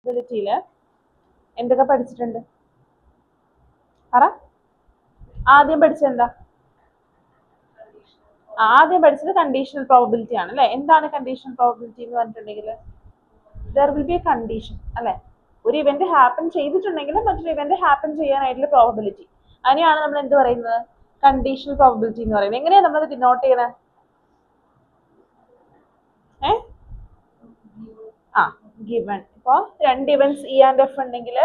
പ്രോബബിലിറ്റിയിൽ എന്തൊക്കെ പഠിച്ചിട്ടുണ്ട്? പറ. ആദ്യം പഠിച്ചത് എന്താ? ആദ്യം പഠിച്ചത് കണ്ടീഷണൽ പ്രോബബിലിറ്റി ആണ് അല്ലെ. എന്താണ് കണ്ടീഷണൽ പ്രോബബിലിറ്റി എന്ന് പറഞ്ഞിട്ടുണ്ടെങ്കിൽ there will be A condition അല്ലെ. ഒരു ഇവന്റ് ഹാപ്പൻ ചെയ്തിട്ടുണ്ടെങ്കിൽ മറ്റൊരു ഇവന്റ് ഹാപ്പൻ ചെയ്യാനായിട്ടുള്ള പ്രോബബിലിറ്റി, അതിനെയാണ് നമ്മൾ എന്ത് പറയുന്നത്? കണ്ടീഷണൽ പ്രോബബിലിറ്റി എന്ന് പറയുന്നത്. എങ്ങനെയാണ് നമ്മൾ ഡിനോട്ട് ചെയ്യണത്? ഗിവൺ. ഇപ്പൊ രണ്ട് ഇവന്റ്സ് ഇ ആൻഡ് എഫ് ഉണ്ടെങ്കിൽ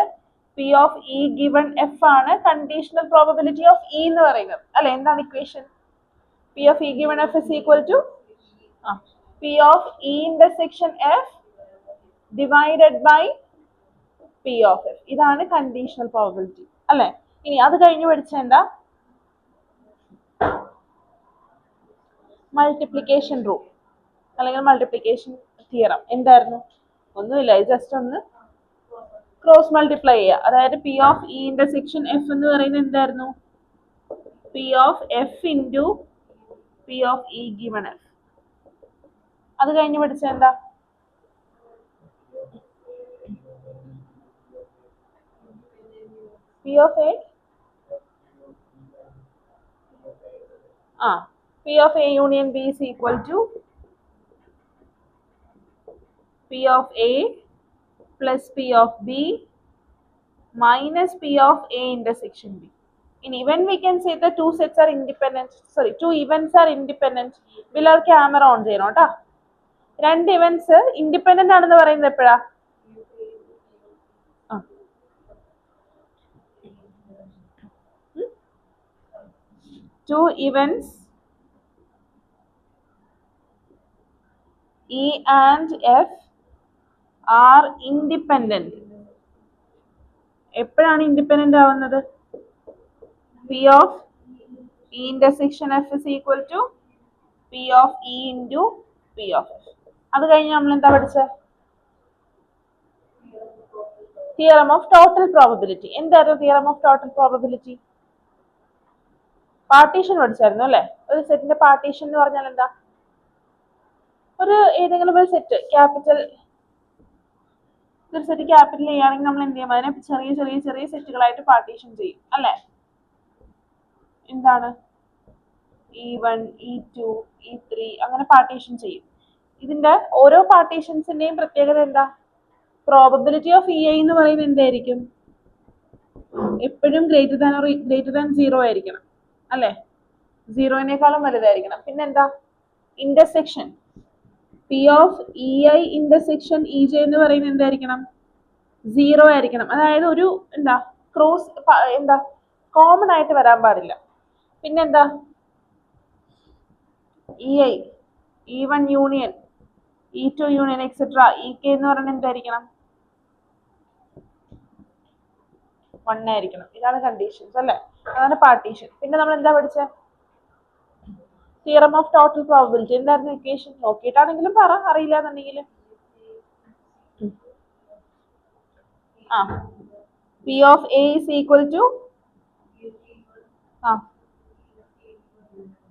P of E given F ആണ് കണ്ടീഷണൽ പ്രോബബിലിറ്റി ഓഫ് ഇ എന്ന് പറയുന്നത് അല്ലെ. എന്താണ് equation? P of E given F is equal to P of E intersection F divided by P of F. ഇതാണ് conditional probability അല്ലെ. ഇനി അത് കഴിഞ്ഞ് പഠിച്ചേണ്ട മൾട്ടിപ്ലിക്കേഷൻ റൂൾ അല്ലെങ്കിൽ മൾട്ടിപ്ലിക്കേഷൻ തിയറം എന്തായിരുന്നു? ഒന്നുമില്ല, ജസ്റ്റ് ഒന്ന് ക്രോസ് മൾട്ടിപ്ലൈ ചെയ്യുക. അതായത് P of E intersection F എന്ന് പറയുന്നത് എന്തായിരുന്നു? P of F into P of E given F. അത് കഴിഞ്ഞ് പഠിച്ച എന്താ? P of A P of A union B is equal to P of A plus P of B minus P of A intersection B. In when we can say the two sets are independent, sorry, two events are independent, will our camera on ചെയ്യണം ട്ടോ. രണ്ട് events independent ആണെന്ന് പറയുന്നത് എപ്പോഴാ? Two events E and F are independent. എപ്പോഴാണ് independent ആവുന്നത്? P of E intersection F is equal to P of E into P of F. അത് കഴിഞ്ഞ് നമ്മൾ എന്താ പഠിച്ചത്? Theorem of total probability. എന്തായിരുന്നു theorem of total probability? Partition പഠിച്ചായിരുന്നു അല്ലെ. ഒരു സെറ്റിന്റെ പാർട്ടീഷൻ എന്ന് പറഞ്ഞാൽ എന്താ? ഒരു ഏതെങ്കിലും ഒരു സെറ്റ് ക്യാപിറ്റൽ ഒരു സെറ്റ് ക്യാപിറ്റൽ ചെയ്യുകയാണെങ്കിൽ നമ്മൾ എന്ത് ചെയ്യും? അതിനെ ചെറിയ ചെറിയ ചെറിയ സെറ്റുകളായിട്ട് പാർട്ടീഷൻ ചെയ്യും അല്ലെ. എന്താണ്? E1, E2, E3 അങ്ങനെ പാർട്ടീഷൻ ചെയ്യും. ഇതിന്റെ ഓരോ പാർട്ടീഷൻസിന്റെയും പ്രത്യേകത എന്താ? പ്രോബബിലിറ്റി ഓഫ് EI എന്ന് പറയുന്നത് എന്തായിരിക്കും? എപ്പോഴും ഗ്രേറ്റർ ദാൻ 0 ആയിരിക്കണം അല്ലെ. 0-നേക്കാളും വലുതായിരിക്കണം. പിന്നെന്താ? Intersection P of EI intersection EJ എന്ന് പറയുന്നത് എന്തായിരിക്കണം? 0 ആയിരിക്കണം. അതായത് ഒരു എന്താ ക്രോസ് എന്താ കോമൺ ആയിട്ട് വരാൻ പാടില്ല. പിന്നെന്താ? EI E1 union E2 union etcetera EK എന്ന് പറയുന്നത് എന്തായിരിക്കണം? 1 ആയിരിക്കണം. ഇതാണ് കണ്ടീഷൻസ് അല്ലെ. അതാണ് പാർട്ടീഷൻ. പിന്നെ നമ്മൾ എന്താ പഠിച്ചത്? Theorem of total probability. എന്തായിരുന്നു ഇക്വേഷൻ? നോക്കിയിട്ടാണെങ്കിലും പറ, അറിയില്ല എന്നുണ്ടെങ്കിൽ. P of A is equal to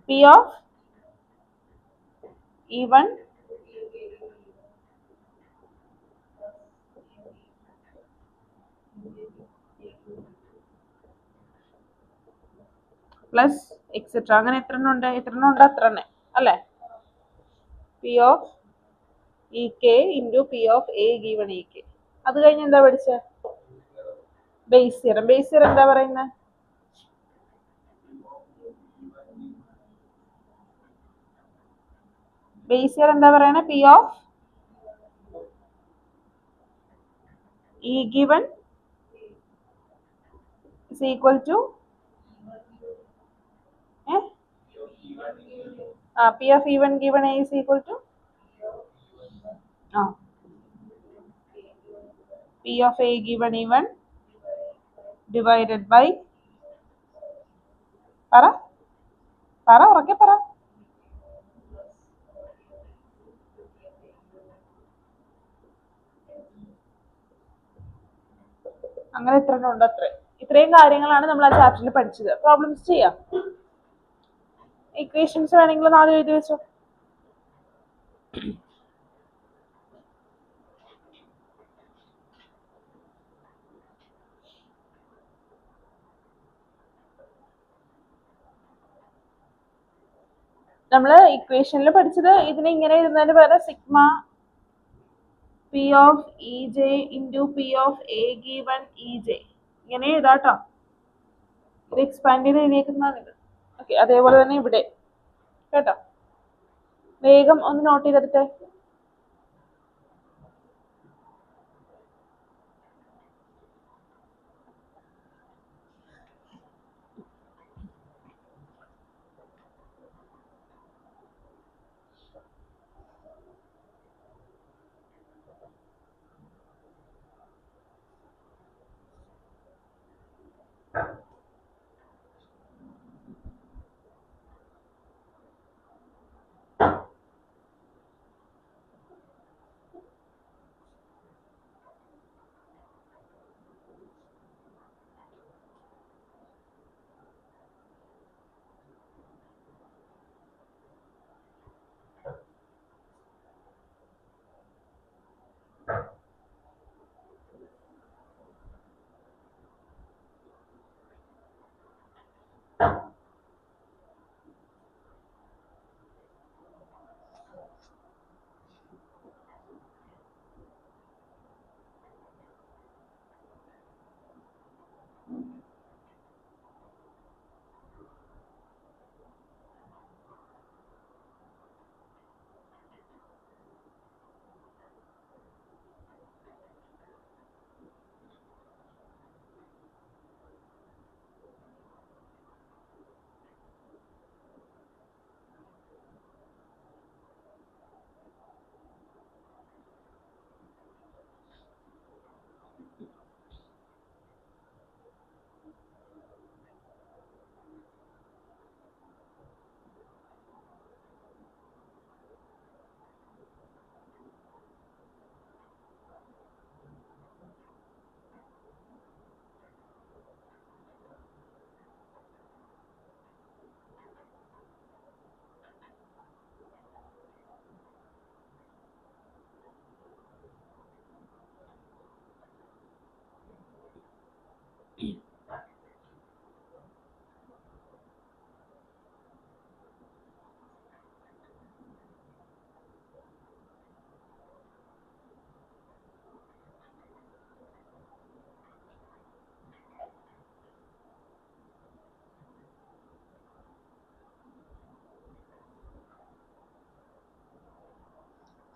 P of E1 plus etcetera. അങ്ങനെ എത്ര ഉണ്ട് അത്ര തന്നെ അല്ലെ. P of EK into P of A given EK. അത് കഴിഞ്ഞ് എന്താ പഠിച്ചത്? Base theorem. ബേസ് തിയറം എന്താ പറയുന്നത്? ബേസ് തിയറം എന്താ പറയുന്നത്? P of E given is equal to P of E1 given A is equal to P of A given E1 divided by പറ ഉറക്കെ പറ. അങ്ങനെ എത്ര ഉണ്ട് അത്ര. ഇത്രയും കാര്യങ്ങളാണ് നമ്മൾ ആ ചാപ്റ്ററിൽ പഠിച്ചത്. പ്രോബ്ലംസ് ചെയ്യാം. ഇക്വേഷൻസ് വേണമെങ്കിൽ ആദ്യം എഴുതി വെച്ചോ. നമ്മൾ ഇക്വേഷനിൽ പഠിച്ചത് ഇതിനെ ഇങ്ങനെ എഴുതുന്നതിന് പകരം sigma P of E J into P of A given E J ഇങ്ങനെ എഴുതാട്ടോ. ഇത് എക്സ്പാൻഡ് ചെയ്ത് എഴുതിയേക്കുന്നതാണിത്. ഓക്കെ, അതേപോലെ തന്നെ ഇവിടെ കേട്ടോ. വേഗം ഒന്ന് നോട്ട് ചെയ്തെടുത്തേ.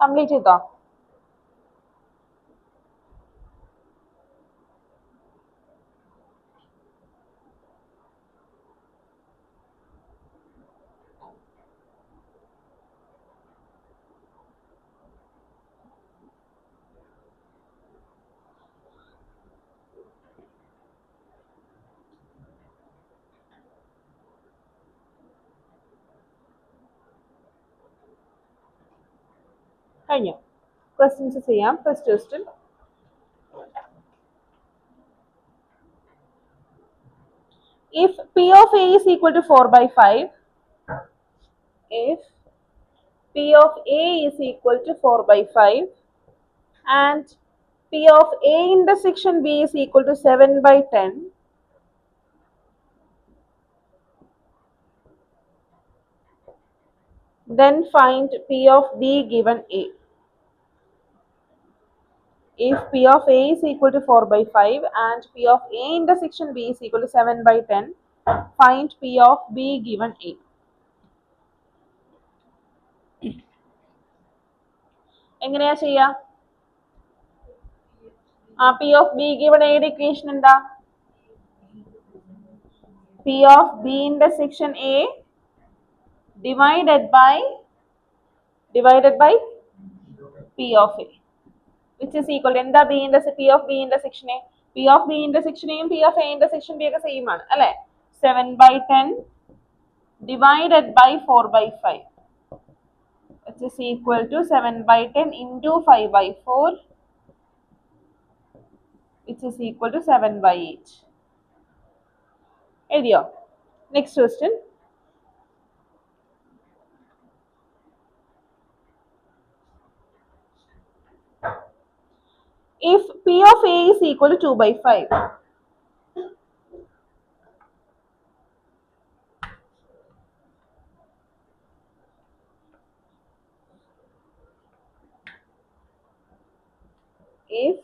കംപ്ലീറ്റ് ചെയ്തോ? കഴിഞ്ഞു. ക്വസ്റ്റ്യൻസ് ചെയ്യാം. First question, if P of A is equal to 4 by 5, if P of A is equal to 4 by 5 and P of A intersection B is equal to 7 by 10, then find P of B given A. If P of A is equal to 4 by 5 and P of A intersection B is equal to 7 by 10, find P of B given A. എങ്ങനെയാ ചെയ്യാ? P of B given A യുടെ equation എന്താ? P of B intersection A divided by P of A, which is equal to എന്താ P of B intersection A? P of B intersection A യും P of A intersection B ഒക്കെ same ആണ് അല്ലേ? 7 by 10 divided by 4 by 5, which is equal to 7 by 10 into 5 by 4, which is equal to 7 by 8. എഴുതിയോ? Next question, if P of A is equal to 2 by 5, if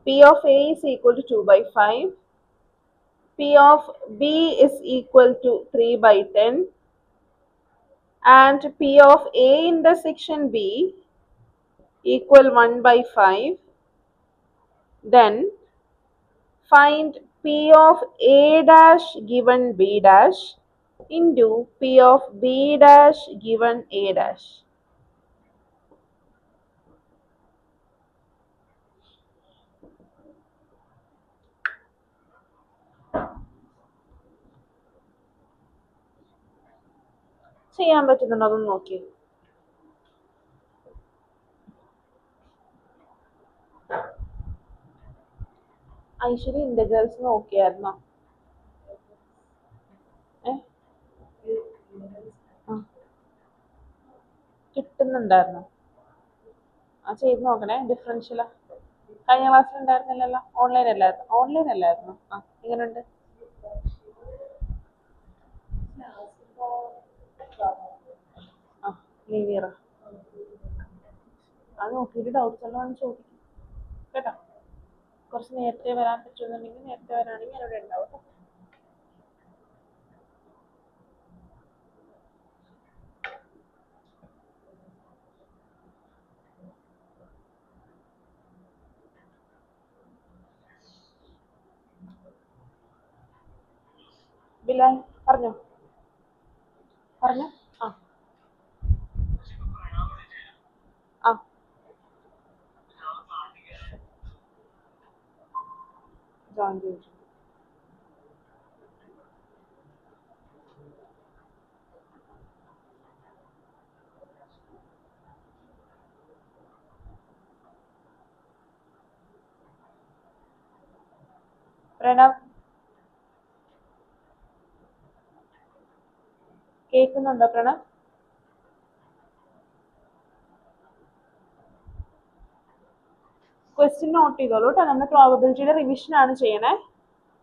P of A is equal to 2 by 5, P of B is equal to 3 by 10, and P of A intersection B equal 1 by 5, then find P of A dash given B dash into P of B dash given A dash. ചെയ്യാൻ പറ്റുന്നുണ്ടോ അതൊന്ന് നോക്കി. Aishwarya integrals നോക്കിയായിരുന്നോ? കിട്ടുന്നുണ്ടായിരുന്നോ? ആ ചെയ്ത് നോക്കണേ. Differential കഴിഞ്ഞ ക്ലാസ്സിൽ ഉണ്ടായിരുന്നില്ലല്ലോ, online അല്ലായിരുന്നു. ആ എങ്ങനെയുണ്ട്? ആ ലീനിയറാ. അത് നോക്കിയിട്ട് ഡൗട്ട്സ് എല്ലാം ചോദിക്കും കേട്ടോ. കുറച്ച് നേരത്തെ വരാൻ പറ്റുമെന്നുണ്ടെങ്കിൽ നേരത്തെ വരാണെങ്കിൽ അവിടെ ഉണ്ടാവും കേട്ടോ. ബിലാൽ പറഞ്ഞോ. ആ ആ ജോയിൻ ചെയ്തു. പ്രണവ് കേൾക്കുന്നുണ്ടോ? പ്രണവ് ക്വസ്റ്റ്യൻ നോട്ട് ചെയ്തോളൂ കേട്ടോ. നമ്മൾ പ്രോബബിലിറ്റിയുടെ റിവിഷൻ ആണ് ചെയ്യണേ.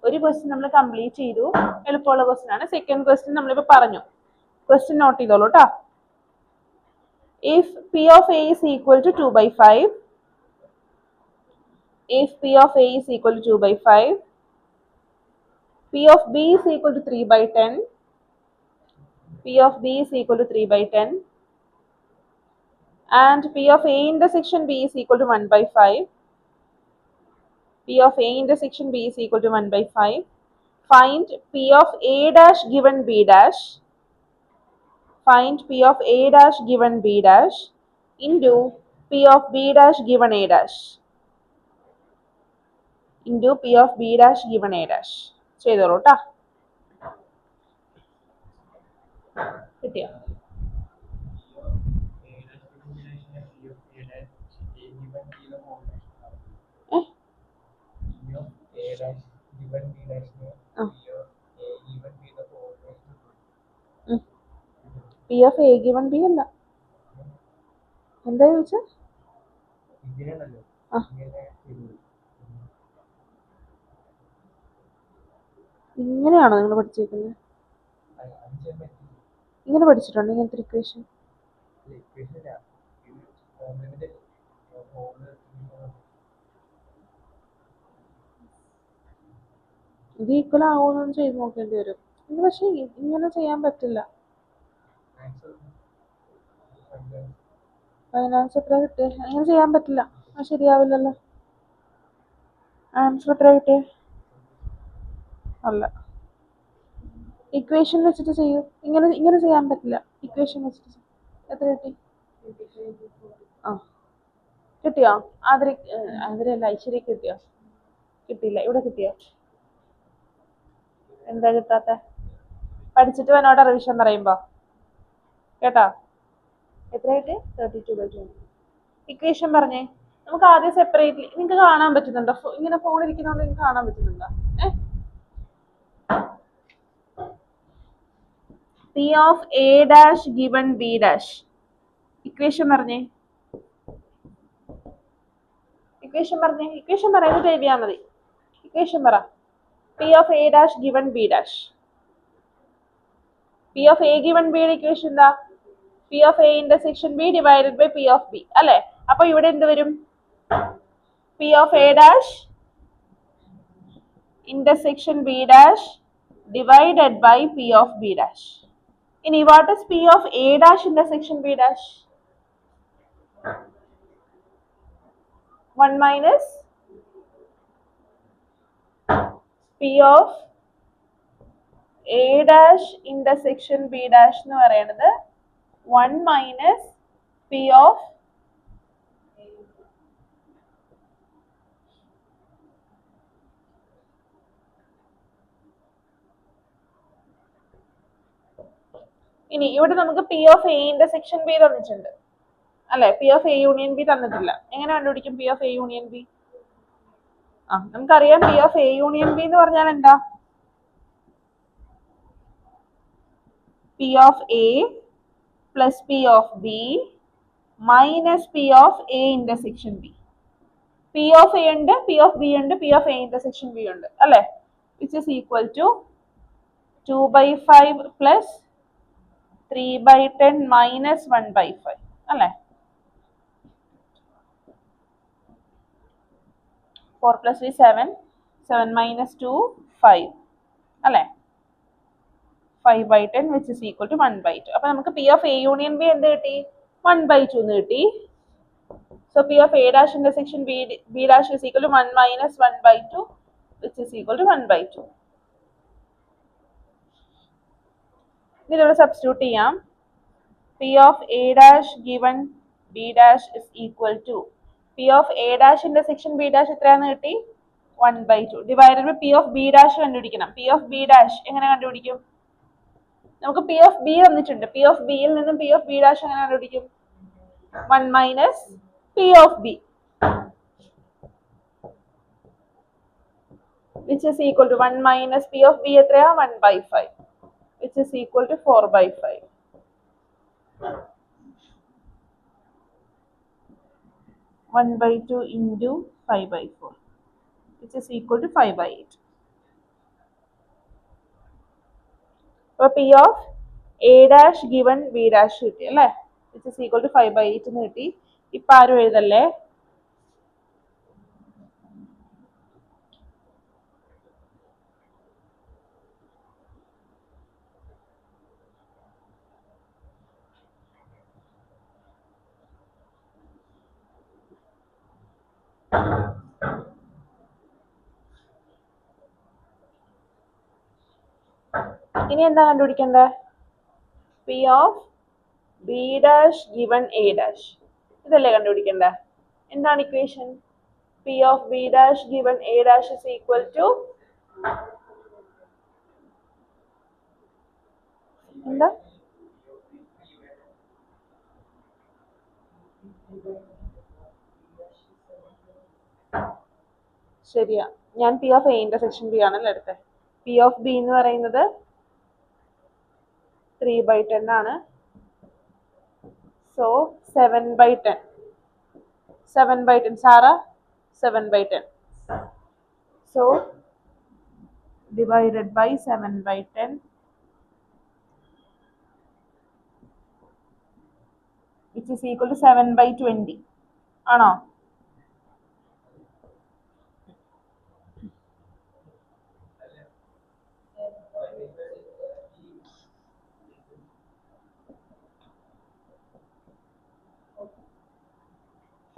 ഒരു ക്വസ്റ്റ്യൻ നമ്മൾ കംപ്ലീറ്റ് ചെയ്തു, എളുപ്പമുള്ള ക്വസ്റ്റ്യൻ ആണ്. സെക്കൻഡ് ക്വസ്റ്റ്യൻ നമ്മളിപ്പോൾ പറഞ്ഞു. ക്വസ്റ്റ്യൻ നോട്ട് ചെയ്തോളൂ കേട്ടോ. If P of A is equal to 2 by 5, if P of A is equal to 2 by 5, P of B is equal to 3 by 10, P of B is equal to 3 by 10, and P of A intersection B is equal to 1 by 5, P of A intersection B is equal to 1 by 5, find P of A dash given B dash, find P of A dash given B dash into P of B dash given A dash, into P of B dash given A dash. ചെയ്തോളൂ കേട്ടോ. കിട്ടിയോ? P of A given B അല്ല. എന്താ ചോദിച്ച? ഇങ്ങനെയാണോ നിങ്ങൾ പഠിച്ചിരിക്കുന്നത്? ഇങ്ങനെ പഠിച്ചിട്ടുണ്ടോ ഇങ്ങനത്തെ ഇക്വേഷൻ? ഇത് ഈക്വൽ ആവുമെന്ന് ചെയ്ത് നോക്കേണ്ടി വരും. ഇത് പക്ഷേ ഇങ്ങനെ ചെയ്യാൻ പറ്റില്ല. ഫൈനാൻസ് എത്ര കിട്ടിയ? അങ്ങനെ ചെയ്യാൻ പറ്റില്ല, അത് ശരിയാവില്ലല്ലോ. ആൻസർ എത്ര കിട്ടിയ? അല്ല, ഇക്വേഷൻ വെച്ചിട്ട് ചെയ്യൂ. ഇങ്ങനെ ചെയ്യാൻ പറ്റില്ല. ഇക്വേഷൻ വെച്ചിട്ട് എത്ര കിട്ടി? ആ കിട്ടിയോ? അതിരല്ല ഐശ്വര്യ കിട്ടിയോ? കിട്ടിയില്ല. ഇവിടെ കിട്ടിയോ? എന്താ കിട്ടാത്ത? പഠിച്ചിട്ട് വന്നോട്ടെ റിവിഷൻ പറയുമ്പോ കേട്ടോ. എത്ര കിട്ടി? 32/20. ഇക്വേഷൻ പറഞ്ഞേ. നമുക്ക് ആദ്യം സെപ്പറേറ്റ്ലി നിങ്ങൾക്ക് കാണാൻ പറ്റുന്നുണ്ടോ? ഇങ്ങനെ ഫോൺ ഇരിക്കുന്നതുകൊണ്ട് നിങ്ങൾക്ക് കാണാൻ പറ്റുന്നുണ്ടോ? P of A dash given B dash. Equation പറഞ്ഞേ. ഇക്വേഷൻ പറയുന്നത് എഴുതിയാൽ മതി. ഇക്വേഷൻ പറ. P of A dash given B dash. P of A given B യുടെ ഇക്വേഷൻ എന്താ? P of A intersection B divided by P of B അല്ലേ? അപ്പൊ ഇവിടെ എന്ത് വരും? P of A dash intersection B dash divided by P of B dash. In what is P of A dash intersection B dash? 1 minus P of A dash intersection B dash എന്ന് പറയുന്നത് 1 minus P of ഇനി ഇവിടെ നമുക്ക് P of A intersection B തന്നിട്ടുണ്ട് അല്ലെ? P of A union B തന്നിട്ടില്ല. എങ്ങനെ കണ്ടുപിടിക്കും P of A union B? നമുക്കറിയാം P of A union B എന്ന് പറഞ്ഞാൽ എന്താ? P of A plus P of B minus P of A intersection B. P of A ഉണ്ട്, P of B ഉണ്ട്, P of A intersection B ഉണ്ട് അല്ലെ? Which is equal to 2/5 plus 3/10 minus 1/5 അല്ലെ? 4 plus 3 7, 7 minus 2 5 അല്ലെ? 5/10 which is equal to 1/2. അപ്പോൾ നമുക്ക് P of A union B എന്ത് കിട്ടി? 1/2 എന്ന് കിട്ടി. So P of A dash intersection B dash is equal to 1 minus 1/2 which is equal to 1/2. ഇതിലൂടെ substitute ചെയ്യാം. P of A dash given B dash is equal to P of A dash intersection B dash എത്രയാണെന്ന് കിട്ടി? 1/2 divided by P of B dash കണ്ടുപിടിക്കണം. P of B dash എങ്ങനെ കണ്ടുപിടിക്കും? നമുക്ക് P of B തന്നിട്ടുണ്ട്. P of B യിൽ നിന്നും P of B dash എങ്ങനെ കണ്ടുപിടിക്കും? 1 minus P of B which is equal to 1 minus P of B എത്രയാ? 1/5 which is equal to 4/5. 1/2 into 5/4 which is equal to 5/8. അപ്പോൾ P of A dash given B dash കിട്ടി അല്ലേ? which is equal to 5/8 എന്ന് കിട്ടി. ഇപ്പം ആരും എഴുതല്ലേ? ഇനി എന്താ കണ്ടുപിടിക്കേണ്ടത്? P of B dash given A dash ഇതല്ലേ കണ്ടുപിടിക്കേണ്ടത്? എന്താണ് equation? P of B dash given A dash is equal to എന്താ? ശരിയാ, ഞാൻ P of A intersection B ആണല്ലോ എടുത്തത്. P of B എന്ന് പറയുന്നത് 3/10 ആണ്. So 7/10. 7/10 Sarah 7/10. So divided by 7/10 which is equal to 7/20 ആണോ?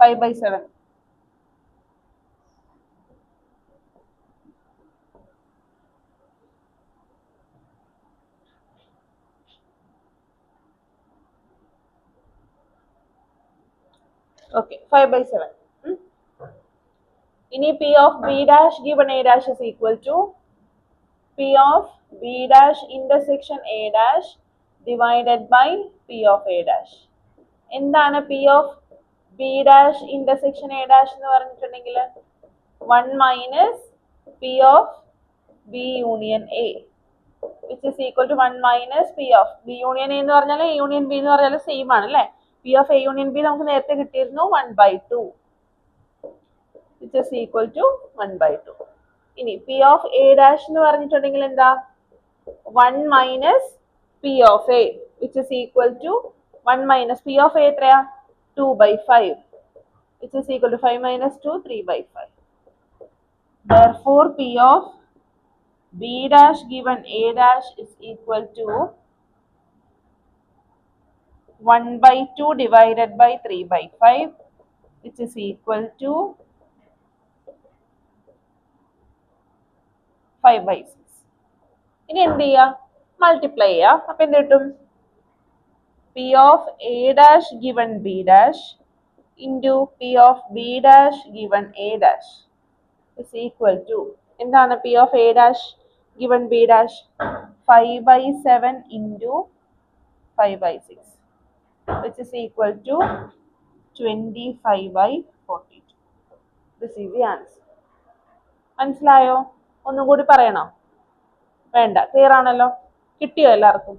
Five by 7. Okay, 5/7. ഇനി P of B dash given A dash is equal to P of B dash intersection A dash divided by P of A dash. എന്താണ് P of B dash intersection A dash എന്ന് പറഞ്ഞിട്ടുണ്ടെങ്കിൽ 1 minus P of B union A which is equal to 1 minus P of B union A എന്ന് പറഞ്ഞാൽ A union B എന്ന് പറഞ്ഞാൽ same ആണ് അല്ലേ? P of A union B നമുക്ക് നേരത്തെ കിട്ടിയിരുന്നു 1/2 which is equal to 1/2. ഇനി P of A dash എന്ന് പറഞ്ഞിട്ടുണ്ടെങ്കിൽ എന്താ? 1 minus P of A which is equal to 1 minus P of A എത്രയാ? 2/5 which is equal to 5 minus 2, 3 by 5. Therefore, P of B dash given A dash is equal to 1 by 2 divided by 3 by 5, which is equal to 5 by 6. ഇനി എന്ത് ചെയ്യുക? Multiply ചെയ്യുക. അപ്പം എന്ത് കിട്ടും? P of A dash given B dash into P of B dash given A dash is equal to എന്താണ് P of A dash given B dash? 5 by 7 into 5 by 6, which is equal to 25 by 42. This is the answer. മനസ്സിലായോ? ഒന്നും കൂടി പറയണോ? വേണ്ട, clear ആണല്ലോ? കിട്ടിയോ എല്ലാവർക്കും?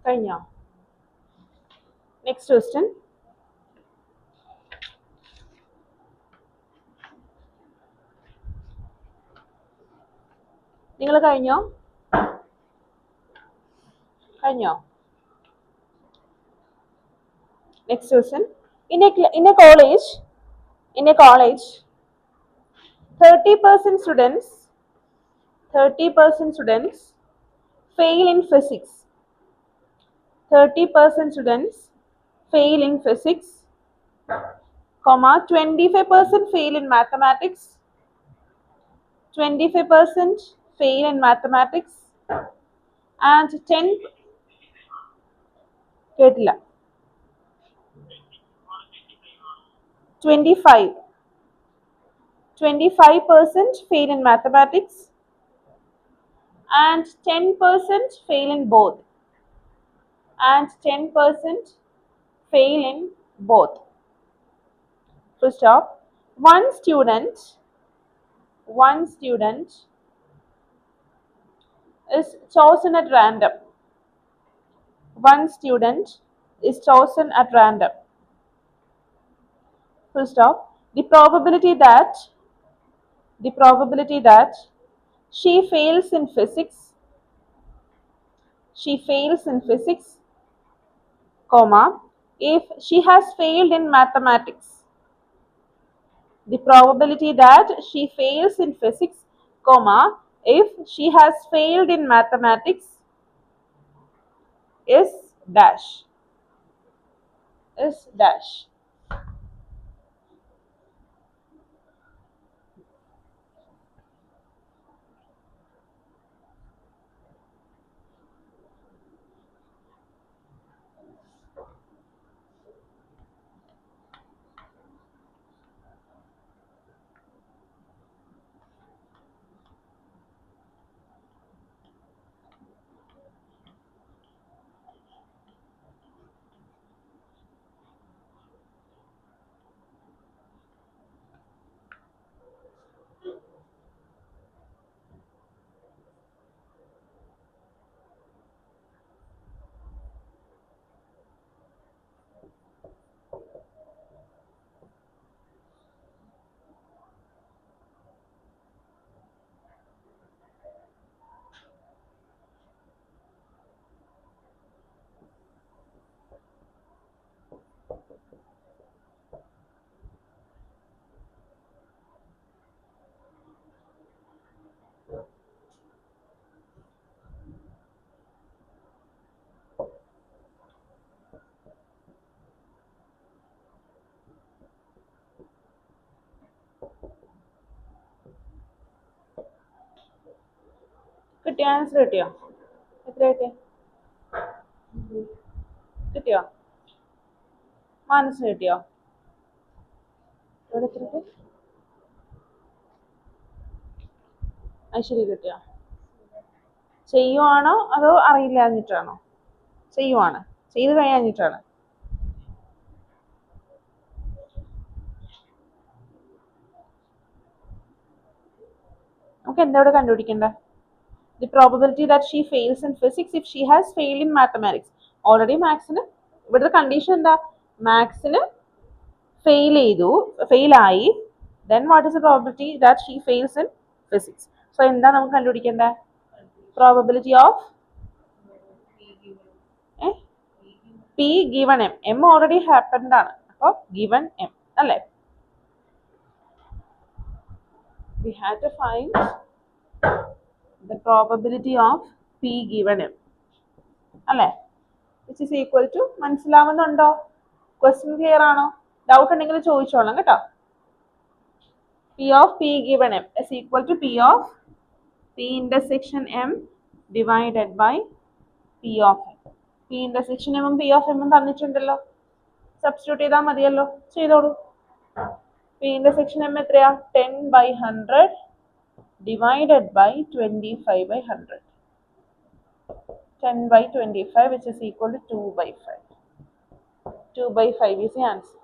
കഴിഞ്ഞോ? Next question. നിങ്ങൾ കഴിഞ്ഞോ? കഴിഞ്ഞോ? Next question. In a college, 30% students fail in physics. 30% students fail in physics, 25% fail in mathematics, 25% fail in mathematics, and 25% fail in mathematics and 10% fail in both. First stop. One student is chosen at random. Full stop. The probability that she fails in physics, comma, if she has failed in mathematics. The probability that she fails in physics, comma, if she has failed in mathematics is dash. കിട്ടിയോ? Answer കിട്ടിയോ? എത്ര കിട്ടിയ? കിട്ടിയോ? മാനസിന് കിട്ടിയോ? ഇവിടെ എത്ര? ഐശ്വര്യ കിട്ടിയോ? ചെയ്യുവാണോ അതോ അറിയില്ലാഞ്ഞിട്ടാണോ? ചെയ്യുവാണ്. ചെയ്ത് കഴിയാഞ്ഞിട്ടാണ്. നമുക്ക് എന്താ ഇവിടെ കണ്ടുപിടിക്കണ്ടേ? The probability that she fails in physics if she has failed in mathematics. Already മാത്സിന് ഇവിടുത്തെ കണ്ടീഷൻ എന്താ? മാത്സിന് ഫെയിലായി. Then what is the probability that she fails in physics? So എന്താ നമുക്ക് കണ്ടുപിടിക്കേണ്ടേ? Probability of P given M. M already happened ആണ്. അപ്പോൾ given M അല്ലേ? We had to find the probability of P given M. അല്ലേ? Which is equal to, മനസ്സിലാവുന്നുണ്ടോ? Question clear ആണോ? Doubt ഉണ്ടെങ്കിൽ ചോദിച്ചോളാം കേട്ടോ. P of P given M is equal to P of P intersection M divided by P of M. P intersection M P of M തന്നിട്ടുണ്ടല്ലോ. Substitute ചെയ്താൽ മതിയല്ലോ. ചെയ്തോളൂ. P intersection M എത്രയാ? 10/100 divided by 25/100. 10/25 which is equal to 2/5. 2/5 is the answer.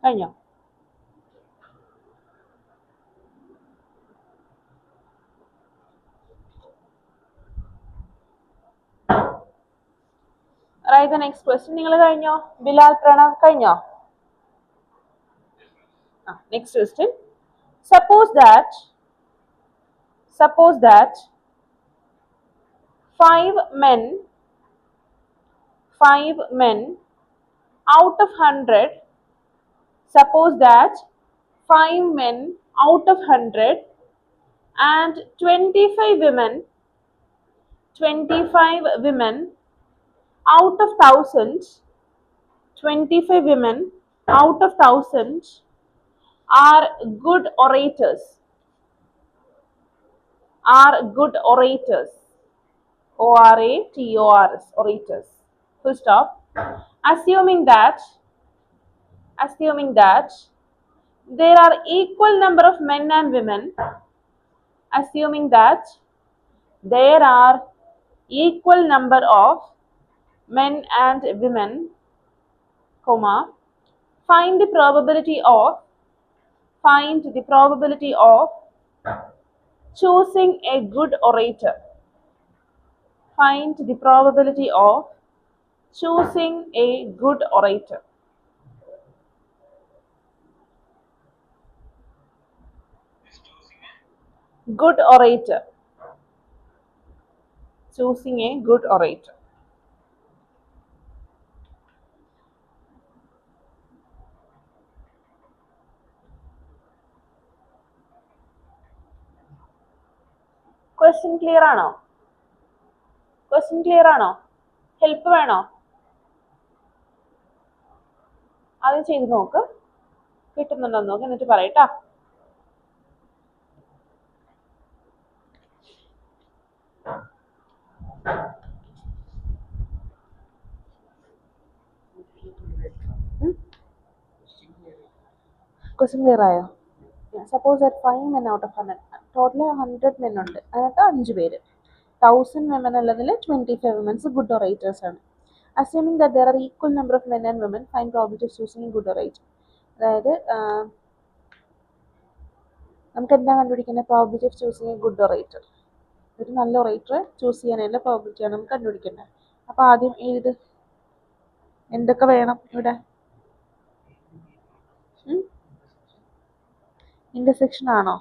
കഴിഞ്ഞോ? Write the next question. നിങ്ങൾ കഴിഞ്ഞോ? ബിലാൽ, പ്രണവ് കഴിഞ്ഞോ? Next question. Suppose that 5 men out of 100. Suppose that 5 men out of 100 and 25 women out of 1,000. 25 women out of 1,000 are good orators. ORATORS, orators. Full stop. Assuming that there are equal number of men and women. Assuming that there are equal number of men and women, comma, find the probability of choosing a good orator. Find the probability of choosing a good orator. Good orator. Choosing a good orator. Question clear ആണോ? Help വേണോ? ആദ്യം ചെയ്ത് നോക്ക്. കിട്ടുന്നുണ്ടോ നോക്ക്, എന്നിട്ട് പറയട്ടാ. Question clear ആയോ? Suppose that 5 men out of 100. Total 100 men ഉണ്ട്. അതിനകത്ത് 5 പേര്. 1000 women ഉള്ളതിൽ 25 women good orators ആണ്. Assuming that there are equal number of men and women, find probability of choosing a good orator. അതായത് നമുക്ക് എന്താ കണ്ടുപിടിക്കേണ്ടത്? Probability of choosing a good orator. ഒരു നല്ല ഒറേറ്ററെ ചൂസ് ചെയ്യാനുള്ള പ്രോബിലിറ്റിയാണ് നമുക്ക് കണ്ടുപിടിക്കേണ്ടത്. അപ്പോൾ ആദ്യം എഴുത്. എന്തൊക്കെ വേണം ഇവിടെ? ഇന്റർസെക്ഷൻ ആണോ?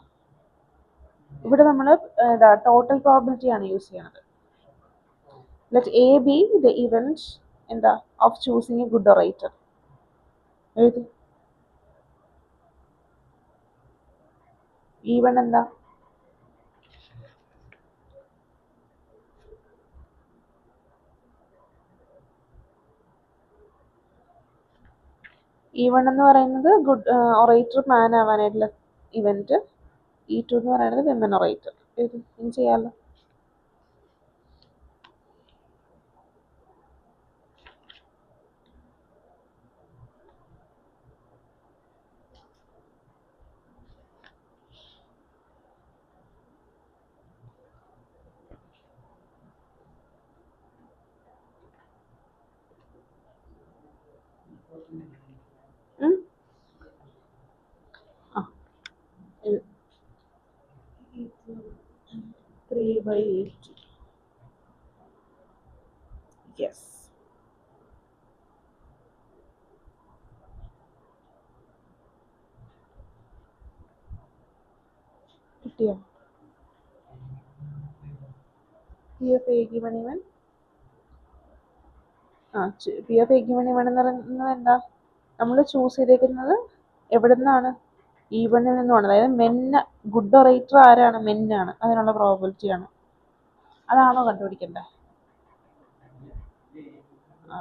ഇവിടെ നമ്മൾ ടോട്ടൽ പ്രോബിലിറ്റി ആണ് യൂസ് ചെയ്യുന്നത്. Let A be the event എന്താ of choosing a good orator. എഴുതി. E1 എന്താ? E1 എന്ന് പറയുന്നത് ഗുഡ് ഒറേറ്റർ മാൻ ആവാനായിട്ടുള്ള ഇവന്റ്. E2 എന്ന് പറയുന്നത് വിമൻ ഒറേറ്റർ. ഇനി ചെയ്യാമല്ലോ. ആ 3/80. യെസ്. കിട്ടിയോ? പി ഓഫ് എ ഗിവൺ ഇവൻ പി ഓഫ് എ ഗിവൺ ഇവൻ എന്ന് പറയുന്നത് എന്താ? നമ്മൾ ചൂസ് ചെയ്തേക്കുന്നത് എവിടെ നിന്നാണ്? E1ൽ നിന്നുമാണ്. അതായത് ഗുഡ് ഒറേറ്റർ ആരാണ്? മെന്നാണ്. അതിനുള്ള പ്രോബബിലിറ്റി ആണ്. അതാണോ കണ്ടുപിടിക്കേണ്ടത്? ആ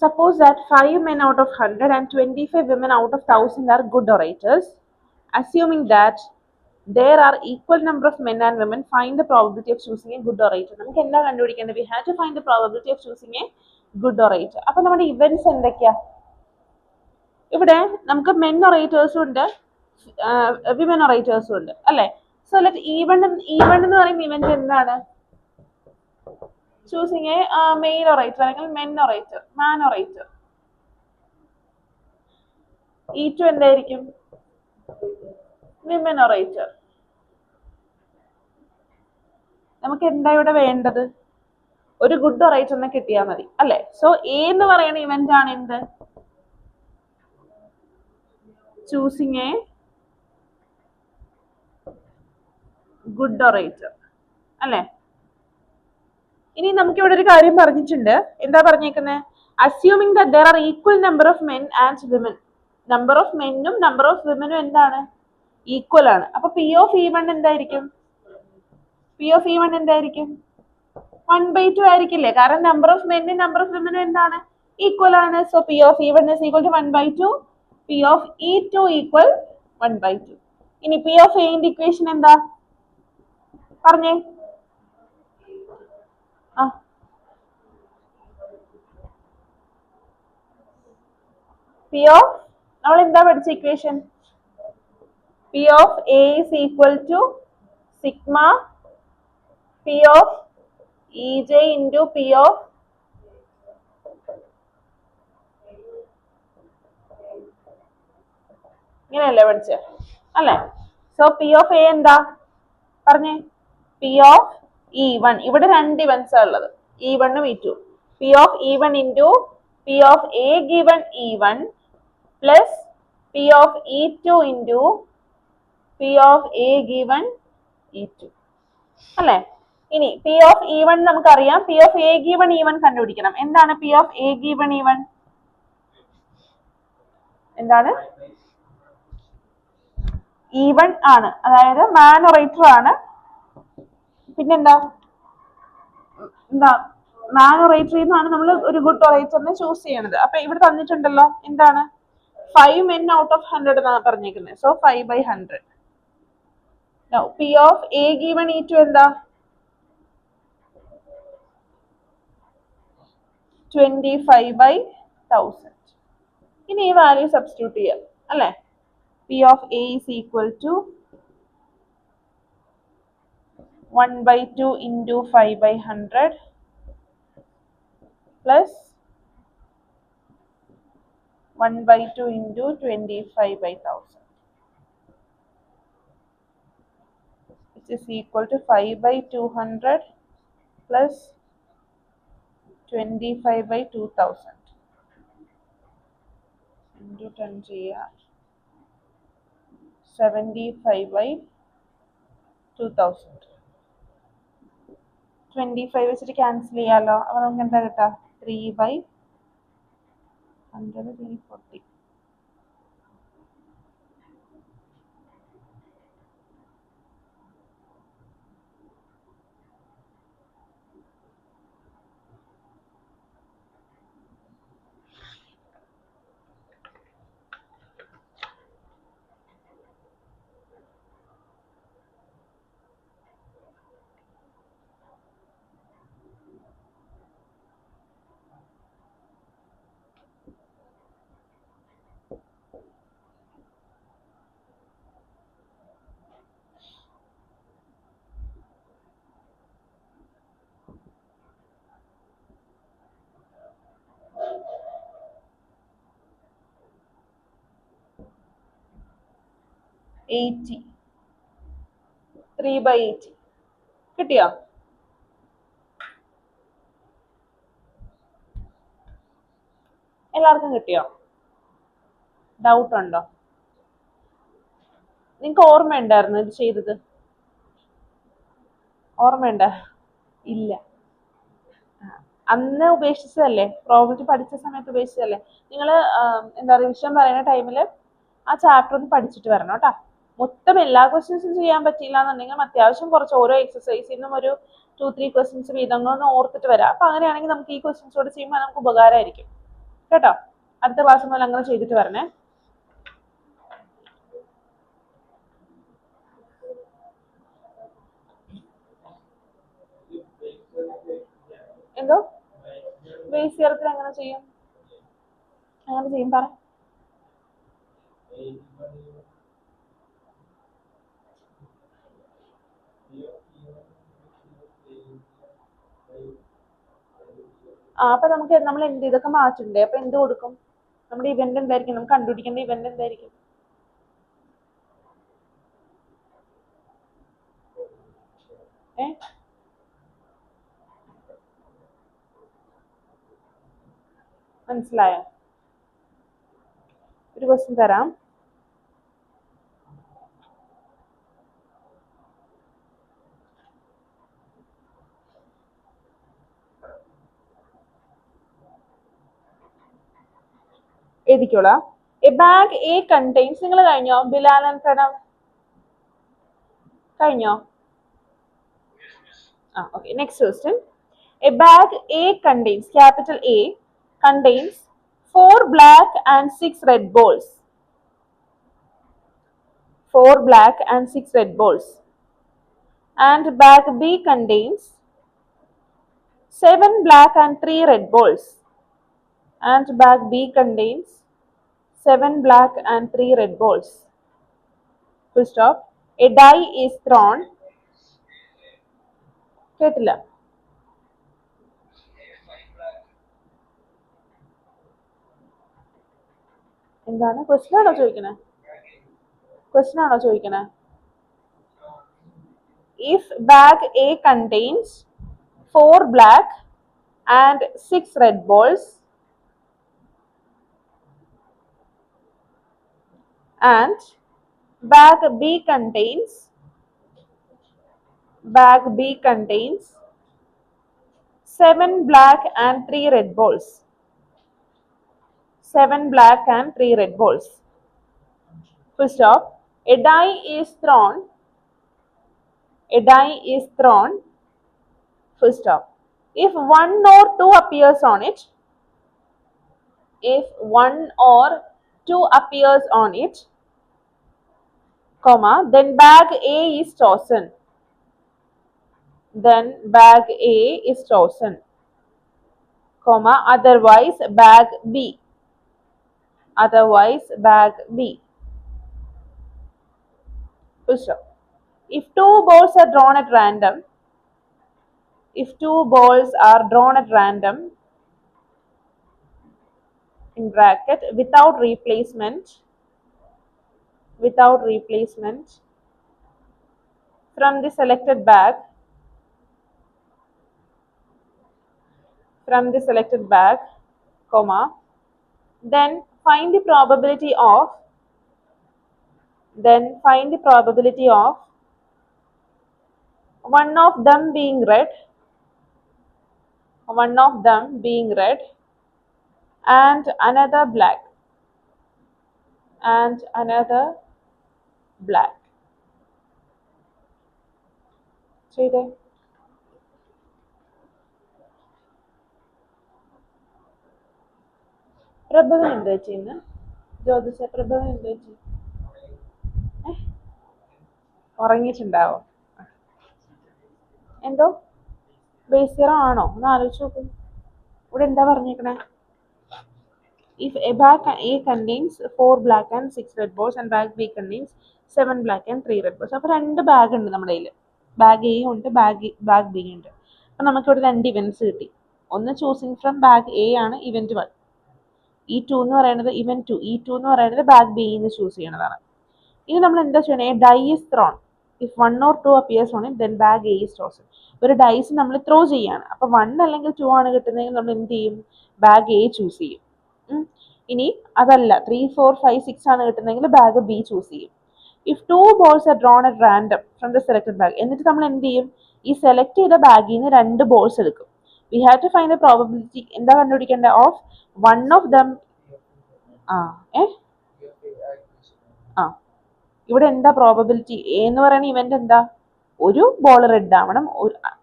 Suppose that 5 men out of 100 and 25 women out of 1000 are good orators. Assuming that there are equal number of men and women, find the probability of choosing a good orator. നമുക്ക് എന്താ കണ്ടുപിടിക്കേണ്ടത്? We have to find the probability of choosing a good orator. അപ്പോൾ നമ്മുടെ events എന്തൊക്കെയാ? ഇവിടെ നമുക്ക് men ഒറേറ്റേഴ്സും ഉണ്ട്, women ഒറേറ്റേഴ്സും ഉണ്ട്, അല്ലേ? സോ ലെറ്റ് E1 എന്ന് പറയുന്ന ഇവന്റ് എന്താണ്? ചൂസിങ് എ മെയിൽ ഒറേറ്റർ അല്ലെങ്കിൽ മെൻ ഒറേറ്റർ, മാൻ ഒറേറ്റർ. E2 എന്തായിരിക്കും? Women orator. നമുക്ക് എന്താ ഇവിടെ വേണ്ടത്? ഒരു ഗുഡ് ഒറേറ്ററിനെ കിട്ടിയാൽ മതി, അല്ലെ? സോ എ എന്ന് പറയുന്ന ഇവന്റ് ആണ് എന്ത്? ചൂസിങ് എ ഗുഡ് ഒറേറ്റർ, അല്ലെ? ഇനി നമുക്ക് ഇവിടെ ഒരു കാര്യം പറഞ്ഞിട്ടുണ്ട്. എന്താ പറഞ്ഞേക്കുന്നത്? Assuming that there are equal number of men and women. Number of മെന്നും നമ്പർ ഓഫ് വിമനും എന്താണ്? ഈക്വൽ ആണ്. അപ്പൊ പി ഓഫ് E1 എന്തായിരിക്കും? പി ഓഫ് E1 എന്തായിരിക്കും? 1/2 ആയിരിക്കില്ലേ? കാരണം നമ്പർ ഓഫ് മെന്നും നമ്പർ ഓഫ് വിമനും എന്താണ്? ഈക്വൽ ആണ്. So P of E1 is equal to 1/2. P of E2 equal 1/2. ഇനി പി ഓഫ് എന്റെ ഇക്വേഷൻ എന്താ പറഞ്ഞേ? പി ഓഫ് നമ്മൾ എന്താ പഠിച്ച equation? P of A is equal to sigma P of EJ into P of ഇങ്ങനെയല്ലേ പഠിച്ച, അല്ലേ? സോ പി ഓഫ് എ എന്താ പറഞ്ഞേ? P of E1. ഇവിടെ രണ്ട് ഇവന്റ്സ് ആ ഉള്ളത്, E1 ഉം E2. P of E1 into P of A given E1 plus P of E2 into P of A given E2, അല്ലേ? ഇനി പി ഓഫ് E1 നമുക്കറിയാം. P of A given E1 കണ്ടുപിടിക്കണം. എന്താണ് P of A given E1? എന്താണ്? E1 ആണ്, അതായത് മാൻ orator ആണ്. പിന്നെന്താ? മാൻ ഒറേറ്ററിൽ നിന്നാണ് നമ്മൾ ഒരു ഗുഡ് ഒറേറ്ററിനെ ചൂസ് ചെയ്യണത്. അപ്പൊ ഇവിടെ തന്നിട്ടുണ്ടല്ലോ, എന്താണ്? 5 men out of 100 എന്നാണ് പറഞ്ഞേക്കുന്നത്. So 5/100. P of A given E2 എന്താ? 25/1000. ഇനി ഈ വാല്യൂ സബ്സ്റ്റിറ്റ്യൂട്ട് ചെയ്യാം, അല്ലെ? P of A is equal to 1/2 into 5/100 plus 1/2 into 25/1000, which is equal to 5/200 plus 25/2000 into 10 ചെയ്യുക. 75/2000. 25 വെച്ചിട്ട് ക്യാൻസൽ ചെയ്യാലോ. അപ്പോൾ നമുക്ക് എന്താ കിട്ടുക? 3/100 340. $80. 3/80 കിട്ടിയോ? എല്ലാവർക്കും കിട്ടിയോ? ഡൗട്ട് ഉണ്ടോ? നിങ്ങൾക്ക് ഓർമ്മയുണ്ടായിരുന്നു ഇത് ചെയ്തത്? ഓർമ്മയുണ്ട? ഇല്ല. അന്ന് ഉപേക്ഷിച്ചതല്ലേ? പ്രോബിലിറ്റി പഠിച്ച സമയത്ത് ഉപേക്ഷിച്ചതല്ലേ? നിങ്ങൾ എന്താ റിവിഷൻ പറയുന്ന ടൈമിൽ ആ ചാപ്റ്റർ ഒന്ന് പഠിച്ചിട്ട് വരണം കേട്ടോ. മൊത്തം എല്ലാ ക്വസ്റ്റ്യൻസും ചെയ്യാൻ പറ്റിയില്ല എന്നുണ്ടെങ്കിൽ അത്യാവശ്യം കുറച്ച് ഓരോ എക്സസൈസിൽ നിന്നും ഒരു 2-3 ക്വസ്റ്റ്യൻസ് വീതങ്ങളൊന്ന് ഓർത്തിട്ട് വരാം. അപ്പൊ അങ്ങനെയാണെങ്കിൽ നമുക്ക് ഈ ക്വസ്റ്റ്യൻസ് കൂടെ ചെയ്യുമ്പോൾ നമുക്ക് ഉപകാരമായിരിക്കും കേട്ടോ. അടുത്ത ക്ലാസ് മുതൽ അങ്ങനെ ചെയ്തിട്ട് വരണേ. എന്തോ ബേസ് ഇയർത്തിൽ എങ്ങനെ ചെയ്യും? പറ. അപ്പൊ നമുക്ക് നമ്മൾ ഇതൊക്കെ മാറ്റണ്ടേ? അപ്പൊ എന്ത് കൊടുക്കും? നമ്മുടെ ഇവന്റ് എന്തായിരിക്കും? നമുക്ക് കണ്ടുപിടിക്കേണ്ട ഇവന്റ് എന്തായിരിക്കും? മനസ്സിലായോ? ഒരു ക്വസ്റ്റ്യൻ തരാം. എഴുതിക്കോളാം. A bag A contains. നിങ്ങൾ കഴിഞ്ഞോ? ബിലാൽ ആൻഡ് പ്രണവ് കഴിഞ്ഞോ? Okay. Next question. A bag A contains, capital A contains 4 black and 6 red balls. 4 black and 6 red balls. And bag B contains 7 black and 3 red balls. And bag B contains 7 black and 3 red balls. Full stop. A die is thrown. കേട്ടില്ല. എന്താണ്? Question ആണോ ചോദിക്കണേ? If bag A contains 4 black and 6 red balls and bag B contains 7 black and 3 red balls. 7 black and 3 red balls. Full stop. A die is thrown. Full stop. If 1 or 2 appears on it, comma, then bag A is chosen. Comma, otherwise bag B. Full stop. If 2 balls are drawn at random, in bracket, without replacement from the selected bag, from the selected bag, comma, then find the probability of one of them being red, and another black, ചെയ്തേ. പ്രഭവൻ എന്താ ചെയ്യുന്നത്? ജ്യോതിഷ പ്രഭവൻ എന്താ ചെയ്യുന്നത്? ഉറങ്ങിയിട്ടുണ്ടാവോ? എന്തോ base year ആണോ? ഒന്ന് ആലോചിച്ച് നോക്ക്. ഇവിടെ എന്താ പറഞ്ഞേക്കണേ? If a bag A contains 4 black and 6 red balls and bag B contains 7 black and 3 red balls. അപ്പോൾ രണ്ട് ബാഗ് ഉണ്ട് നമ്മുടെ കയ്യിൽ. ബാഗ് എ ഉണ്ട്, ബാഗ് ബി ഉണ്ട്. അപ്പം നമുക്കിവിടെ രണ്ട് ഇവൻറ്റ്സ് കിട്ടി. ഒന്ന് ചൂസിങ് ഫ്രം ബാഗ് എ ആണ് ഇവൻറ്റ് 1. E2 എന്ന് പറയുന്നത് ഇവൻറ്റ് 2. E2 എന്ന് പറയുന്നത് ബാഗ് ബി എന്ന് ചൂസ് ചെയ്യണതാണ്. ഇനി നമ്മൾ എന്താ ചെയ്യണേ? Die is thrown. If 1 or 2 appears on it, then bag A is tossed. ഒരു ഡൈസ് നമ്മൾ ത്രോ ചെയ്യാണ്. അപ്പോൾ 1 അല്ലെങ്കിൽ 2 ആണ് കിട്ടുന്നതെങ്കിൽ നമ്മൾ എന്ത് ചെയ്യും? ബാഗ് എ ചൂസ് ചെയ്യും. ഇനി അതല്ല 3, 4, 5, 6 ആണ് കിട്ടുന്നതെങ്കിൽ ബാഗ് ബി ചൂസ് ചെയ്യും. If 2 balls are drawn at random from the selected bag, എന്നിട്ട് നമ്മൾ എന്ത് ചെയ്യും? ഈ സെലക്ട് ചെയ്ത ബാഗിൽ നിന്ന് 2 balls എടുക്കും. We have to find the probability. എന്താ കണ്ടുപിടിക്കേണ്ടത്? Of one of them. ഇവിടെ എന്താ പ്രോബബിലിറ്റി? എ എന്ന് പറയുന്ന ഇവന്റ് എന്താ? ഒരു ബോൾ റെഡ് ആവണം,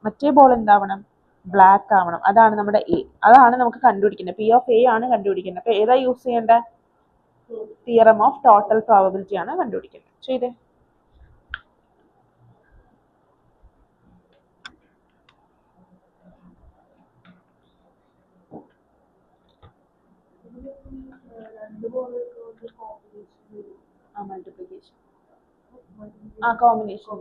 മറ്റേ ബോൾ എന്താവണം? ബ്ലാക്ക് ആവണം. അതാണ് നമ്മുടെ എ. അതാണ് നമുക്ക് കണ്ടുപിടിക്കേണ്ടത്. പി ഓഫ് എ ആണ് കണ്ടുപിടിക്കേണ്ടത്. അപ്പൊ ഏതാ യൂസ് ചെയ്യേണ്ടത്? തിയറം ഓഫ് ടോട്ടൽ പ്രോബബിലിറ്റി ആണ് കണ്ടുപിടിക്കേണ്ടത്. ചെയ്തേ. Multiplication, combination.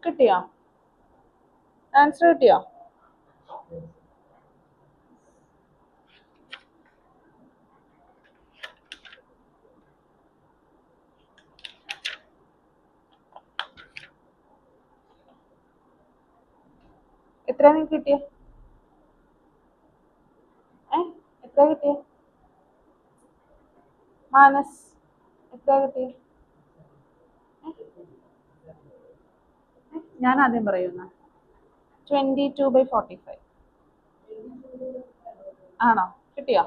കിട്ടിയോ? ആൻസർ കിട്ടിയോ? എത്ര നിങ്ങൾക്ക് കിട്ടിയ? എത്ര കിട്ടിയ? മാനസ് എത്ര കിട്ടിയ? ഞാൻ ആദ്യം പറയുന്ന 22/45. ആണോ? കിട്ടിയോ?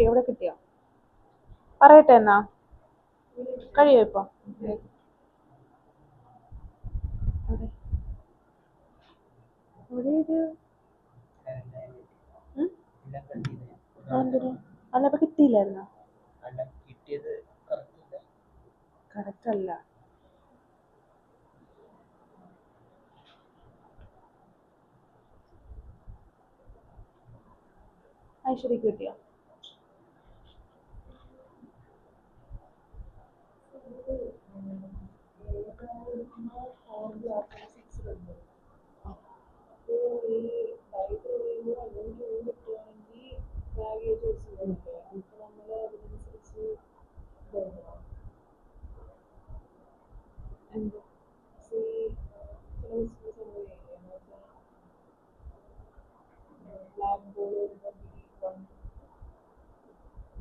എവിടെ കിട്ടിയോ? പറയട്ടെ എന്നാ, കഴിയോ ഇപ്പൊ? അല്ലപ്പോ കിട്ടിയില്ലായിരുന്നോ? കറക്റ്റ് അല്ല. ഐശ്വര്യക്ക് കിട്ടിയോ?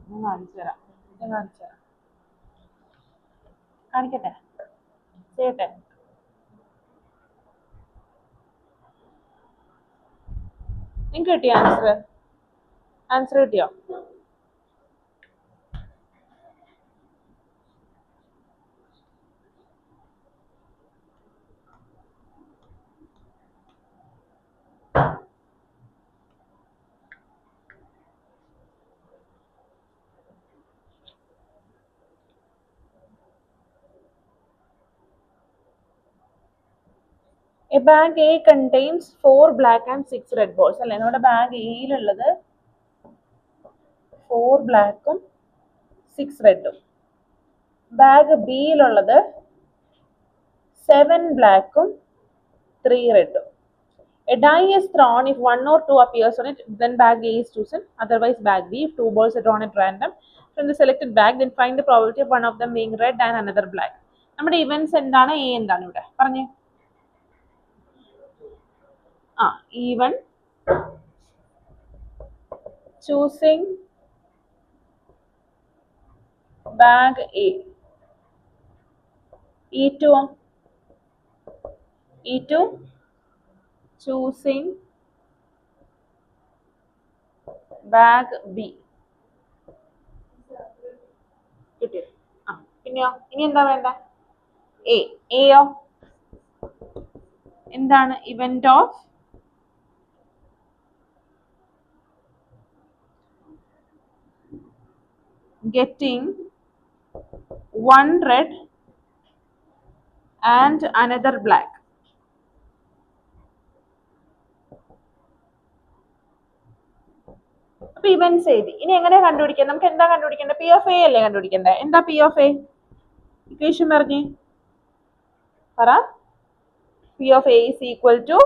ഞാൻ കാണിച്ചു തരാം. കാണിക്കട്ടെ? ചെയ്യട്ടെ? നിങ്ങൾക്ക് കിട്ടിയോ ആൻസർ? ആൻസർ കിട്ടിയോ? A bag A contains 4 black and 6 red balls. അല്ലേ, നമ്മുടെ ബാഗ് എയിലുള്ളത് 4 ബ്ലാക്കും 6 റെഡും. ബാഗ് ബിയിലുള്ളത് 7 ബ്ലാക്കും 3 റെഡും. A die is thrown if 1 or 2 appears on it, then bag A is chosen. Otherwise, bag B. If 2 balls are drawn at random from the selected bag, then find the probability of one of them being red and another black. നമ്മുടെ events എന്താണ്? A എന്താണ് ഇവിടെ പറഞ്ഞേ? E1 choosing bag A. E2 choosing bag B. കിട്ടിയോ? പിന്നെയോ? ഇനി എന്താ വേണ്ട? എയോ എന്താണ്? Event of getting 1 red and another black. അപ്പൊ ഇവന്റ്സ് എഴുതി. ഇനി എങ്ങനെ കണ്ടുപിടിക്കാം? നമുക്ക് എന്താ കണ്ടുപിടിക്കേണ്ടത്? പി ഓഫ് എ അല്ലേ കണ്ടുപിടിക്കേണ്ടത്? എന്താ പി ഓഫ് എ? ഇക്വേഷൻ പറഞ്ഞേ, പറ. P of A is equal to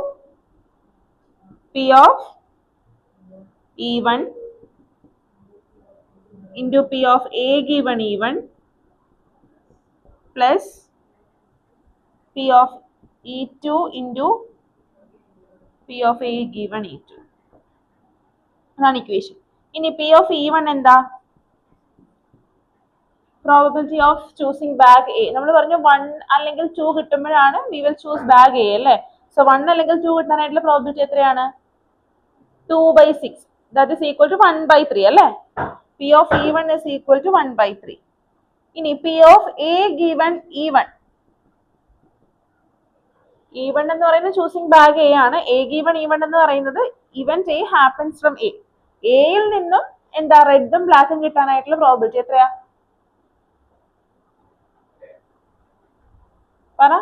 P of E1 into P of A given E1 plus P of E2 into P of A given E2. അതാണ് equation. ഇനി P of E1 എന്താ? Probability of choosing bag A. നമ്മൾ പറഞ്ഞു 1 അല്ലെങ്കിൽ 2 കിട്ടുമ്പോഴാണ് we will choose bag A അല്ലേ. So 1 അല്ലെങ്കിൽ 2 കിട്ടാനായിട്ടുള്ള probability എത്രയാണ്? 2/6. That is equal to 1/3 അല്ലേ? P of E1 is equal to 1/3. ഇനി P of A given E1. E1 എന്ന് പറയുന്നത് ചൂസിങ് ബാഗ് A ആണ്. A given E1 എന്ന് പറയുന്നത് event A happens from A. എയിൽ നിന്നും എന്താ റെഡും ബ്ലാക്കും കിട്ടാനായിട്ടുള്ള പ്രോബിലിറ്റി എത്രയാ? പറ.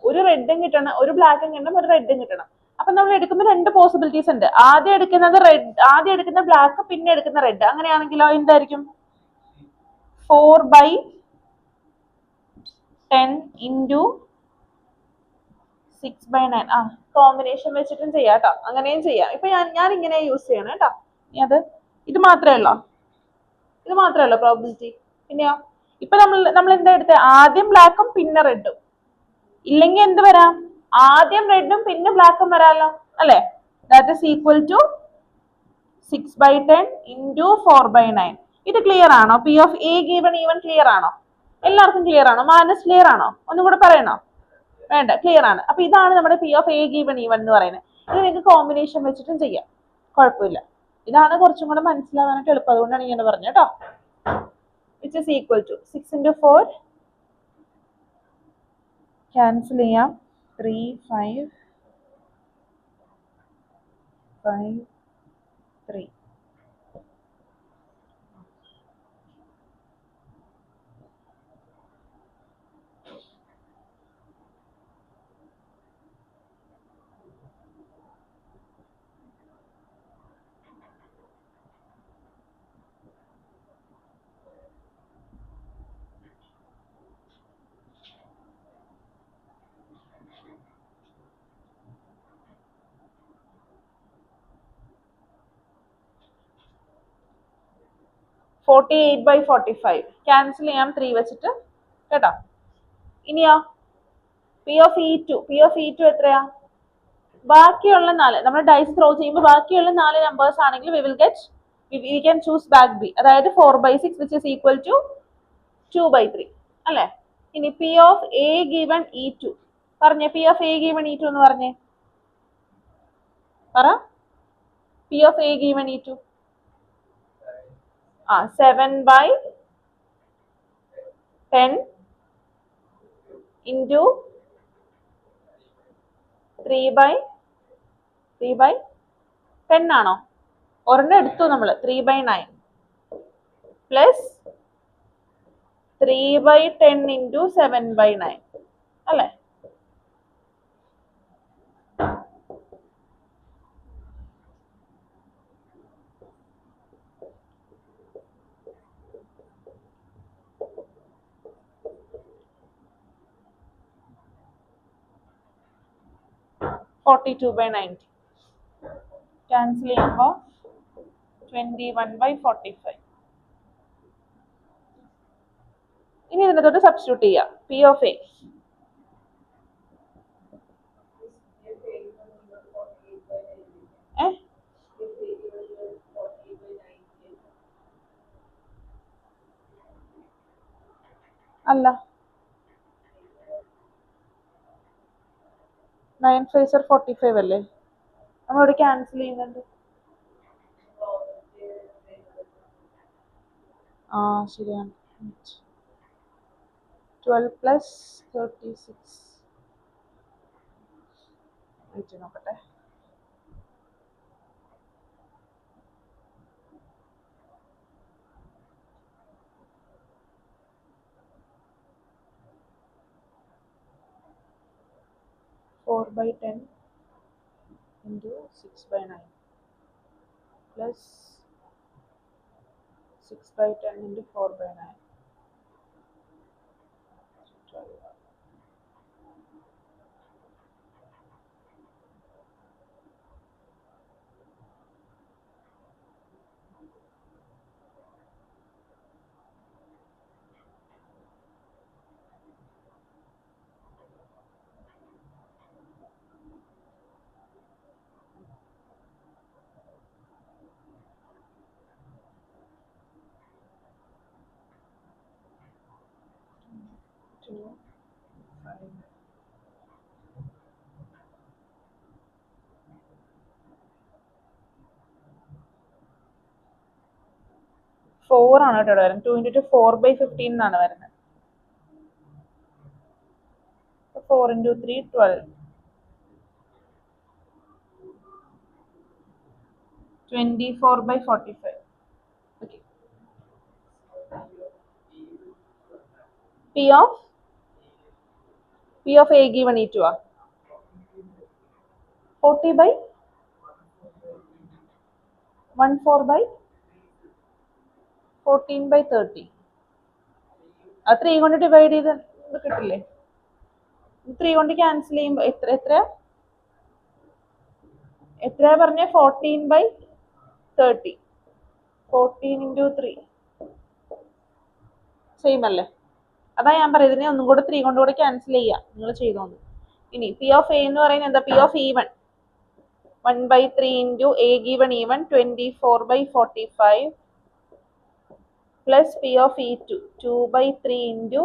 ഒരു റെഡും കിട്ടണം, ഒരു ബ്ലാക്കും കിട്ടണം, ഒരു റെഡും കിട്ടണം. അപ്പൊ നമ്മൾ എടുക്കുമ്പോൾ രണ്ട് പോസിബിലിറ്റീസ് ഉണ്ട്. ആദ്യം എടുക്കുന്നത് റെഡ്, ആദ്യം എടുക്കുന്ന ബ്ലാക്ക്, പിന്നെ എടുക്കുന്ന റെഡ്. അങ്ങനെയാണെങ്കിലോ എന്തായിരിക്കും? 4/10 into 6/9. ആ കോമ്പിനേഷൻ വെച്ചിട്ടും ചെയ്യാം കേട്ടോ, അങ്ങനെയും ചെയ്യാം. ഇപ്പൊ ഞാൻ ഇങ്ങനെ യൂസ് ചെയ്യണം കേട്ടോ. അത് ഇത് മാത്രമേ ഉള്ളോ? ഇത് മാത്രമേ ഉള്ളൂ പ്രോബിലിറ്റി? പിന്നെയോ ഇപ്പൊ നമ്മൾ എന്താ എടുത്തത്? ആദ്യം ബ്ലാക്കും പിന്നെ റെഡും. ഇല്ലെങ്കിൽ എന്ത് വരാം? ആദ്യം റെഡും പിന്നെ ബ്ലാക്കും വരാമല്ലോ അല്ലെ? That is equal to 6/10 into 4/9. ഇത് ക്ലിയർ ആണോ? P of A given E1 clear ആണോ? എല്ലാവർക്കും ക്ലിയർ ആണോ? മാനസ് ക്ലിയർ ആണോ? ഒന്നും കൂടെ പറയണോ? വേണ്ട, ക്ലിയർ ആണ്. അപ്പൊ ഇതാണ് നമ്മുടെ P of A given E1 എന്ന് പറയുന്നത്. ഇത് നിങ്ങൾക്ക് കോമ്പിനേഷൻ വെച്ചിട്ടും ചെയ്യാം, കുഴപ്പമില്ല. ഇതാണ് കുറച്ചും കൂടെ മനസ്സിലാവാനായിട്ട് എളുപ്പം, അതുകൊണ്ടാണ് ഇങ്ങനെ പറഞ്ഞത് കേട്ടോ. Which is equal to 6 into 4 cancel ചെയ്യാം. 3, 5, 5, 3. (48/45) ക്യാൻസൽ ചെയ്യാം 3 വെച്ചിട്ട് കേട്ടോ. ഇനിയോ P of E2 എത്രയാ? ബാക്കിയുള്ള 4 നമ്മൾ ഡൈസ് ത്രോ ചെയ്യുമ്പോൾ ബാക്കിയുള്ള 4 നമ്പേഴ്സ് ആണെങ്കിൽ we can choose back B, അതായത് 4/6 which is equal to 2/3 അല്ലേ? ഇനി P of A given E2 പറഞ്ഞേ. P of A given E2 എന്ന് പറഞ്ഞേ. പറ. P of A given E2 7/10 into 3/10 ആണോ? ഒരെണ്ണം എടുത്തു നമ്മള്. 3/9 പ്ലസ് 3/10 into 7/9 അല്ലേ? (42/90) ക്യാൻസൽ ചെയ്യുമ്പോൾ 21/45. ഇനി ഇതിനകത്തോട്ട് സബ്സ്റ്റിറ്റ്യൂട്ട് ചെയ്യാം. P of A അല്ല, 9 5 45 അല്ലേ? നമ്മളിവിടെ ക്യാൻസൽ ചെയ്യുന്നുണ്ട്. ആ ശരിയാണ്. 12 plus 36 നോക്കട്ടെ. (4/10 into 6/9 plus 6/10 into 4/9. 2, 5. 4 ആണ് കേട്ടോ ഇവിടെ വരുന്നത്. 2 into 2 4/15 എന്നാണ് വരുന്നത്. 4 into 3 12. 24/45. Okay. P of A given E2 ആ 40/14/14/30. അത് 3 കൊണ്ട് ഡിവൈഡ് ചെയ്ത് കിട്ടില്ലേ? 3 കൊണ്ട് ക്യാൻസൽ ചെയ്യുമ്പോൾ എത്രയാ പറഞ്ഞ? 14/30. 14 into 3 സെയിം അല്ലേ? അതാ ഞാൻ പറയുന്നത്, ഇതിനെ ഒന്നും കൂടെ 3 കൊണ്ട് കൂടെ ക്യാൻസൽ ചെയ്യാം. നിങ്ങൾ ചെയ്തോന്ന്. ഇനി പി ഓഫ് എ എന്ന് പറയുന്നത് എന്താ? P of E1 1/3 into A given E1 24/45 plus P of E2 2/3 into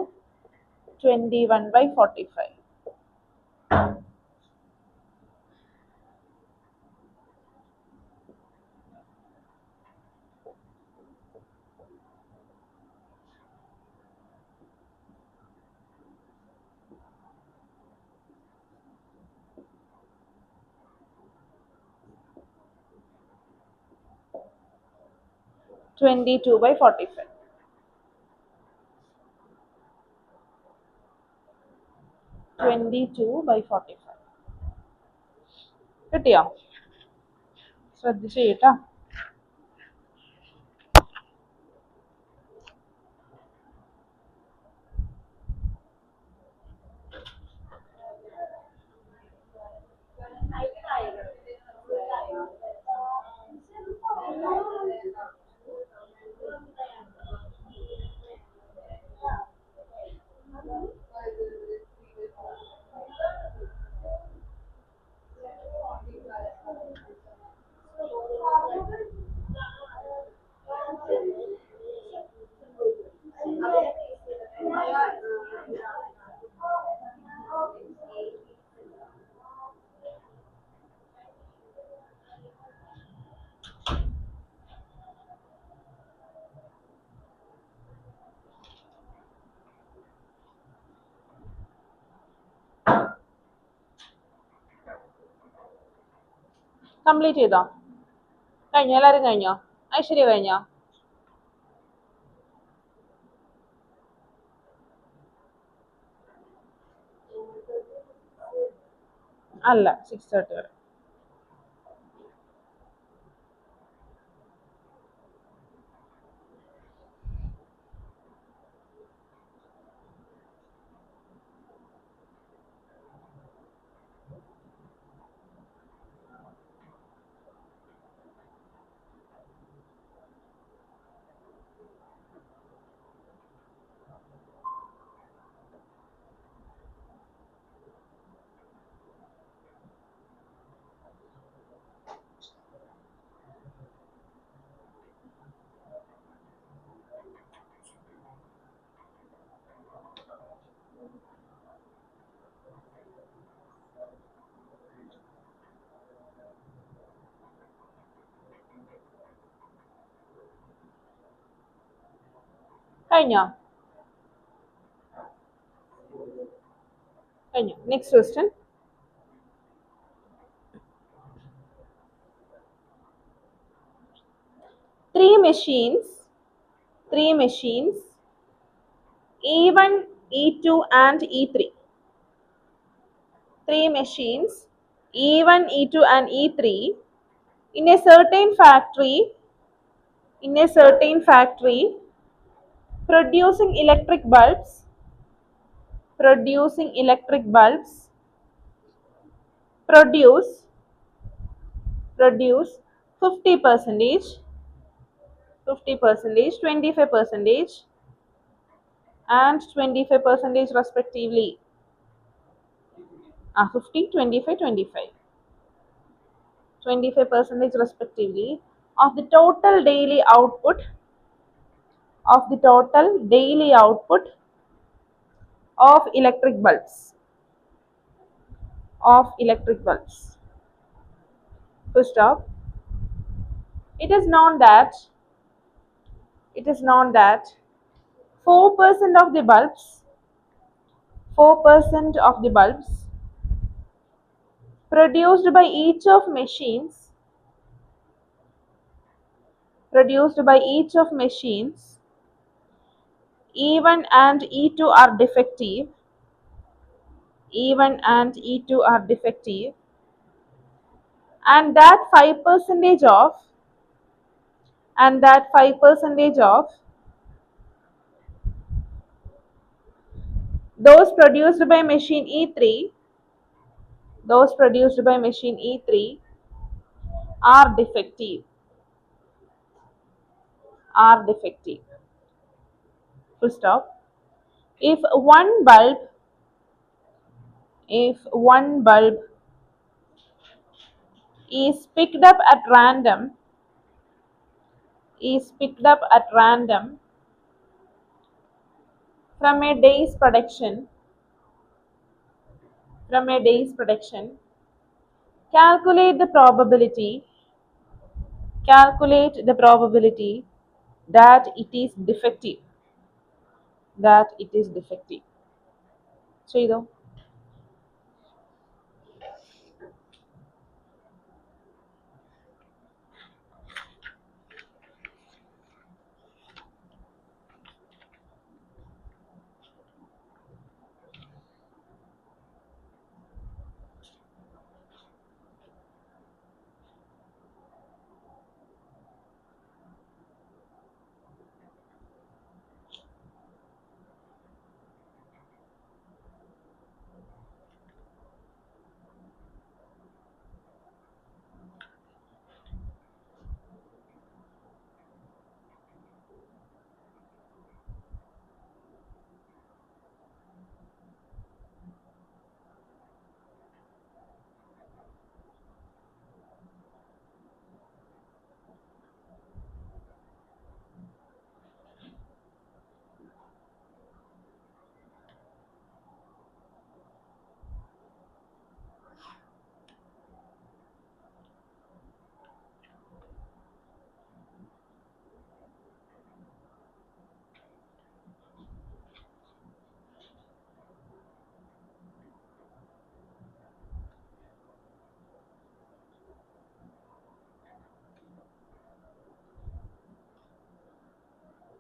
21/45. (22/45). കിട്ടിയോ? ശ്രദ്ധിച്ച് കേട്ടോ. കംപ്ലീറ്റ് ചെയ്തോ? കഴിഞ്ഞോ? എല്ലാവരും കഴിഞ്ഞോ? ഐശ്വര്യ കഴിഞ്ഞോ? അല്ല, 6:30 വരെ. കഴിഞ്ഞോ? കഴിഞ്ഞു. Next question. Three machines E1, E2 and E3. 3 machines E1, E2 and E3 in a certain factory producing electric bulbs produce 50%, 25% and 25% respectively. 50, 25, 25. 25% respectively of the total daily output of electric bulbs. First off, it is known that it is known that 4% of the bulbs 4% of the bulbs produced by each of machines E1 and E2 are defective, and that 5% of those produced by machine E3 are defective. Full stop. If one bulb is picked up at random from a day's production, calculate the probability that it is defective. ചെയ്തോ.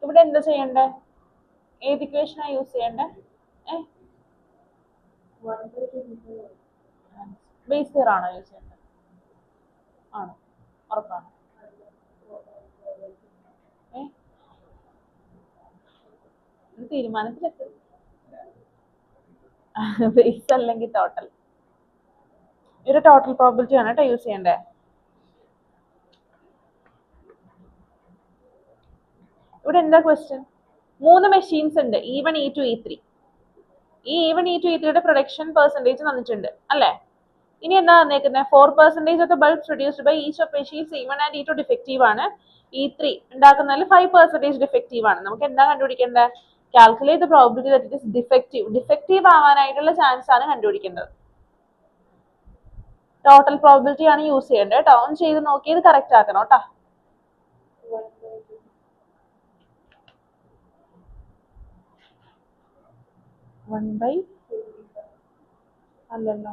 ഇവിടെ എന്താ ചെയ്യണ്ടേ? ഏത് ഇക്വേഷനാണ് use ചെയ്യണ്ടേ? Base year ആണോ use ചെയ്യേണ്ടത്? ആണോ? ഉറപ്പാണ്? തീരുമാനത്തിലെത്തും. ബേസ് അല്ലെങ്കിൽ ടോട്ടൽ. ഒരു ടോട്ടൽ പ്രോബിലിറ്റി ആണ് കേട്ടോ യൂസ് ചെയ്യേണ്ടത്. ഇവിടെ എന്താ ക്വസ്റ്റ്യൻ? 3 മെഷീൻസ് ഉണ്ട്, E1 E2 E3. ഈ E1 E2 E3യുടെ പ്രൊഡക്ഷൻ പെർസെൻറ്റേജ് തന്നിട്ടുണ്ട് അല്ലേ? ഇനി എന്താ തന്നേക്കുന്നത്? 4% of the bulbs produced by each of machines E1 and E2 defective ആണ്. E3 ഉണ്ടാക്കുന്നതിൽ 5% ഡിഫക്റ്റീവ് ആണ്. നമുക്ക് എന്താ കണ്ടുപിടിക്കേണ്ടത്? Calculate the probability that it is defective. Defective ആവാനായിട്ടുള്ള ചാൻസ് ആണ് കണ്ടുപിടിക്കേണ്ടത്. ടോട്ടൽ പ്രോബിലിറ്റി ആണ് യൂസ് ചെയ്യേണ്ടത് കേട്ടോ. ഓൺ ചെയ്ത് നോക്കിയത് കറക്റ്റ് ആക്കണം കേട്ടോ. 1/, അല്ലല്ലോ,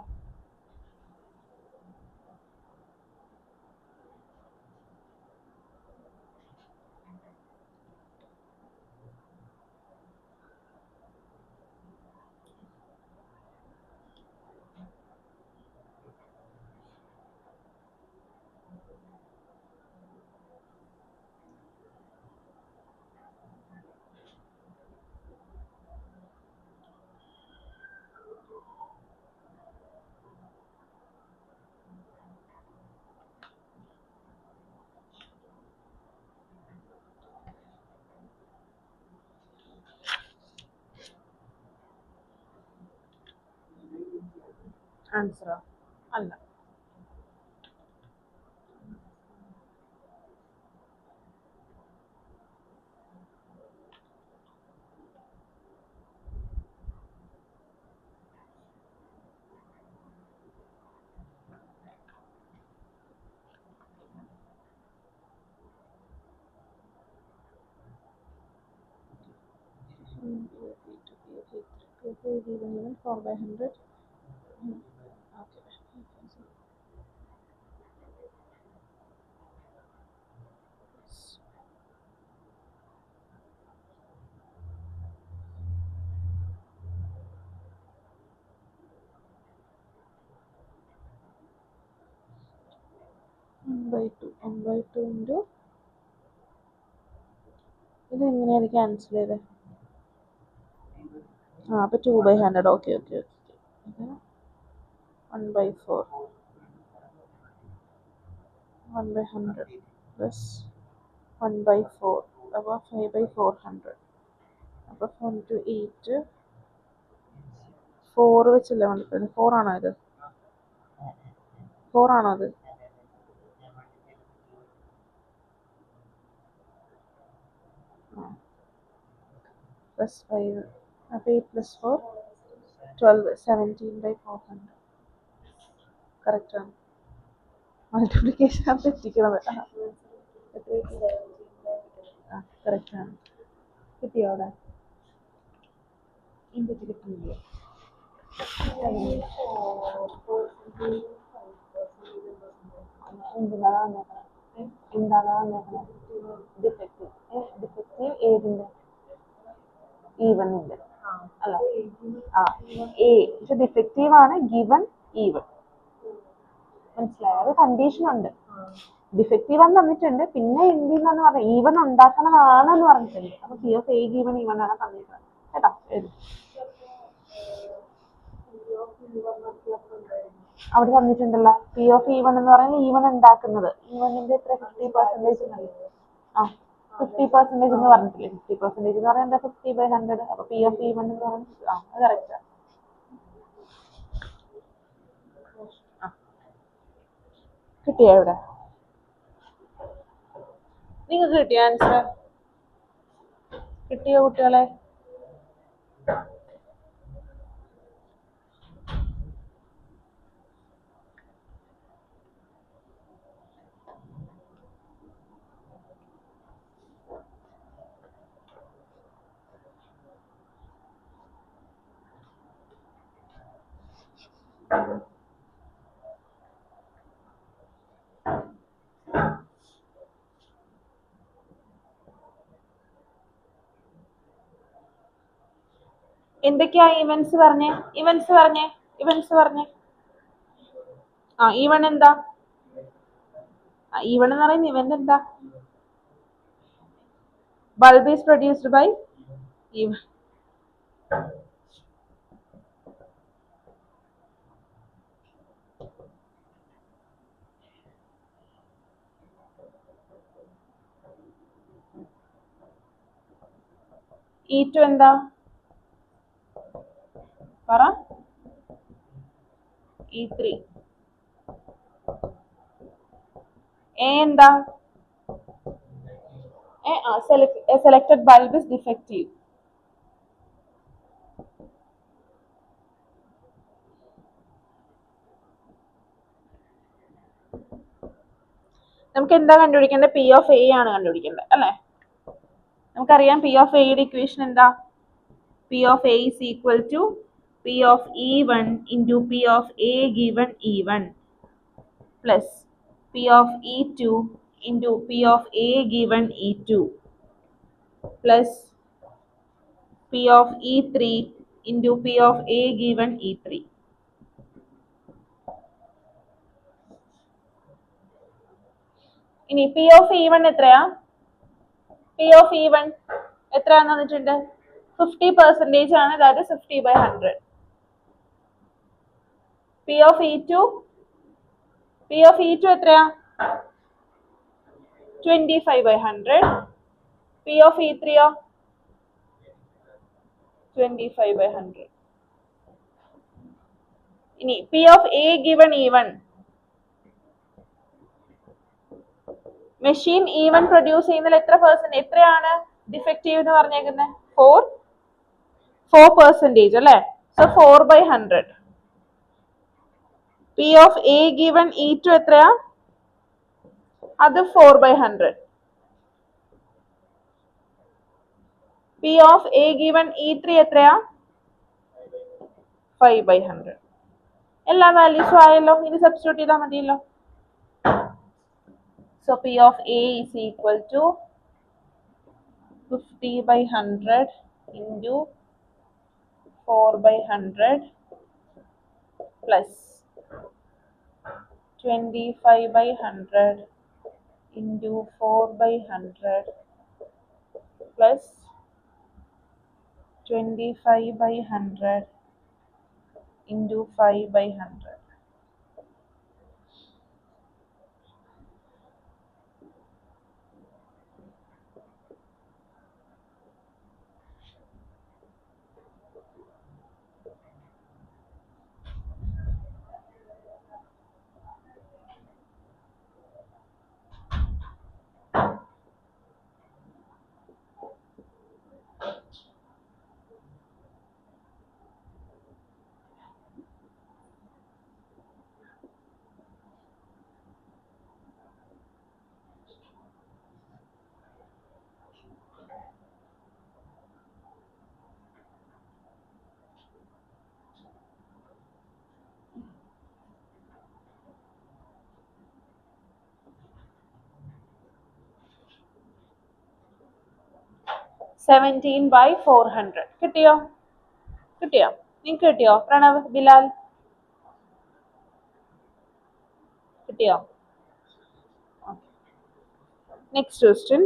ആൻസറോ? അല്ല. A given 4/100. Okay. 1/2 into ഇത് എങ്ങനെയാണ് ക്യാൻസൽ ചെയ്തത്? അപ്പോൾ 2/100. Okay okay okay. 1/4 1/100 പ്ലസ് 1/4 അപ്പോൾ 5/400. അപ്പോൾ 1 to 8 4 വെച്ചല്ലേ വന്നിട്ടുണ്ട്. 4 ആണോ ഇത്? 4 ആണോ അത്? പ്ലസ് 5 അപ്പോൾ 8 പ്ലസ് 4 12 17/400. കറക്റ്റാണ്. മൾട്ടിപ്ലിക്കേഷൻ ആണ് തെറ്റിക്കണത്. കറക്റ്റാണ്. കിട്ടിയോ അവിടെ? ഇൻപുട്ട് കിട്ടുന്നില്ല. എന്താണ് ഡിഫക്റ്റീവ്? ഡിഫക്റ്റീവ് ഏതിന്റെ? ഈവനിന്റെ അല്ല. എ പക്ഷെ ഡിഫക്റ്റീവ് ആണ് ഗിവൺ ഈവൻ. മനസ്സിലായോ? അത് കണ്ടീഷൻ ഉണ്ട്. ഡിഫക്റ്റീവ് എന്ന് തന്നിട്ടുണ്ട്, പിന്നെ എന്തിനാന്ന് പറഞ്ഞ ഈവൻ ഉണ്ടാക്കണതാണെന്ന് പറഞ്ഞിട്ടുണ്ട്. അപ്പൊ P of A given even ആണ് തന്നിട്ടുള്ളത് കേട്ടോ. അവിടെ തന്നിട്ടുണ്ടല്ലോ പി ഓഫ് ഈവൺ എന്ന് പറയുന്നത് ഈവൻ ഉണ്ടാക്കുന്നത്. ഈവനിന്റെ എത്ര 50% ആ 50% എന്ന് പറഞ്ഞിട്ടില്ലേ? 50% എന്ന് പറയുന്നത് 50/100. അപ്പൊ പി ഓഫ് ഈവൺ എന്ന് പറയുന്നത് അത് കറക്റ്റാ. കിട്ടിയോ ഇവിടെ? നിങ്ങൾക്ക് കിട്ടിയ ആൻസർ? കിട്ടിയോ കുട്ടികളെ? എന്തൊക്കെയാ ഇവന്റ്സ് പറഞ്ഞേ? ഇവന്റ്സ് പറഞ്ഞേ. ഈവൺ എന്താ? ഈവൺ എന്ന് പറയുന്ന ഇവന്റ് എന്താ? Bulb is produced by even. E2 എന്താ? പറ. E3. A എന്താ? Selected bulb is defective. നമുക്ക് എന്താ കണ്ടുപിടിക്കേണ്ടത്? പി ഓഫ് എ ആണ് കണ്ടുപിടിക്കേണ്ടത് അല്ലേ? നമുക്കറിയാം പി ഓഫ് എയുടെ ഇക്വേഷൻ എന്താ? P of A is equal to P of E1 into P of A given E1 plus P of E2 into P of A given E2 plus P of E3 into P of A given E3. ഇനി P of E1 എത്രയാ? P of E1 എത്രയാന്ന് തന്നിട്ടുണ്ട്? 50% ആണ്, അതായത് 50/100. P of E2 എത്രയാ? 25/100. P of E3യോ 25/100. ഇനി P of A given E1. Machine E1 produce ചെയ്യുന്നതിൽ എത്രയാണ് ഡിഫക്റ്റീവ് എന്ന് പറഞ്ഞേക്കുന്നത്? 4% അല്ലേ? So 4/100. P of A given E2 എത്രയാ? അത് 4/100. P of A given E3 എത്രയാ? 5/100. എല്ലാ വാല്യൂസും ആയല്ലോ. ഇനി സബ്സ്റ്റിറ്റ്യൂട്ട് ചെയ്താൽ മതിയല്ലോ. So P of A is equal to 50/100 into 4/100 plus 25/100 into 4/100 plus 25/100 into 5/100. (17/400) കിട്ടിയോ? നിങ്ങൾക്ക് കിട്ടിയോ? പ്രണവ്, ബിലാൽ കിട്ടിയോ? Next question.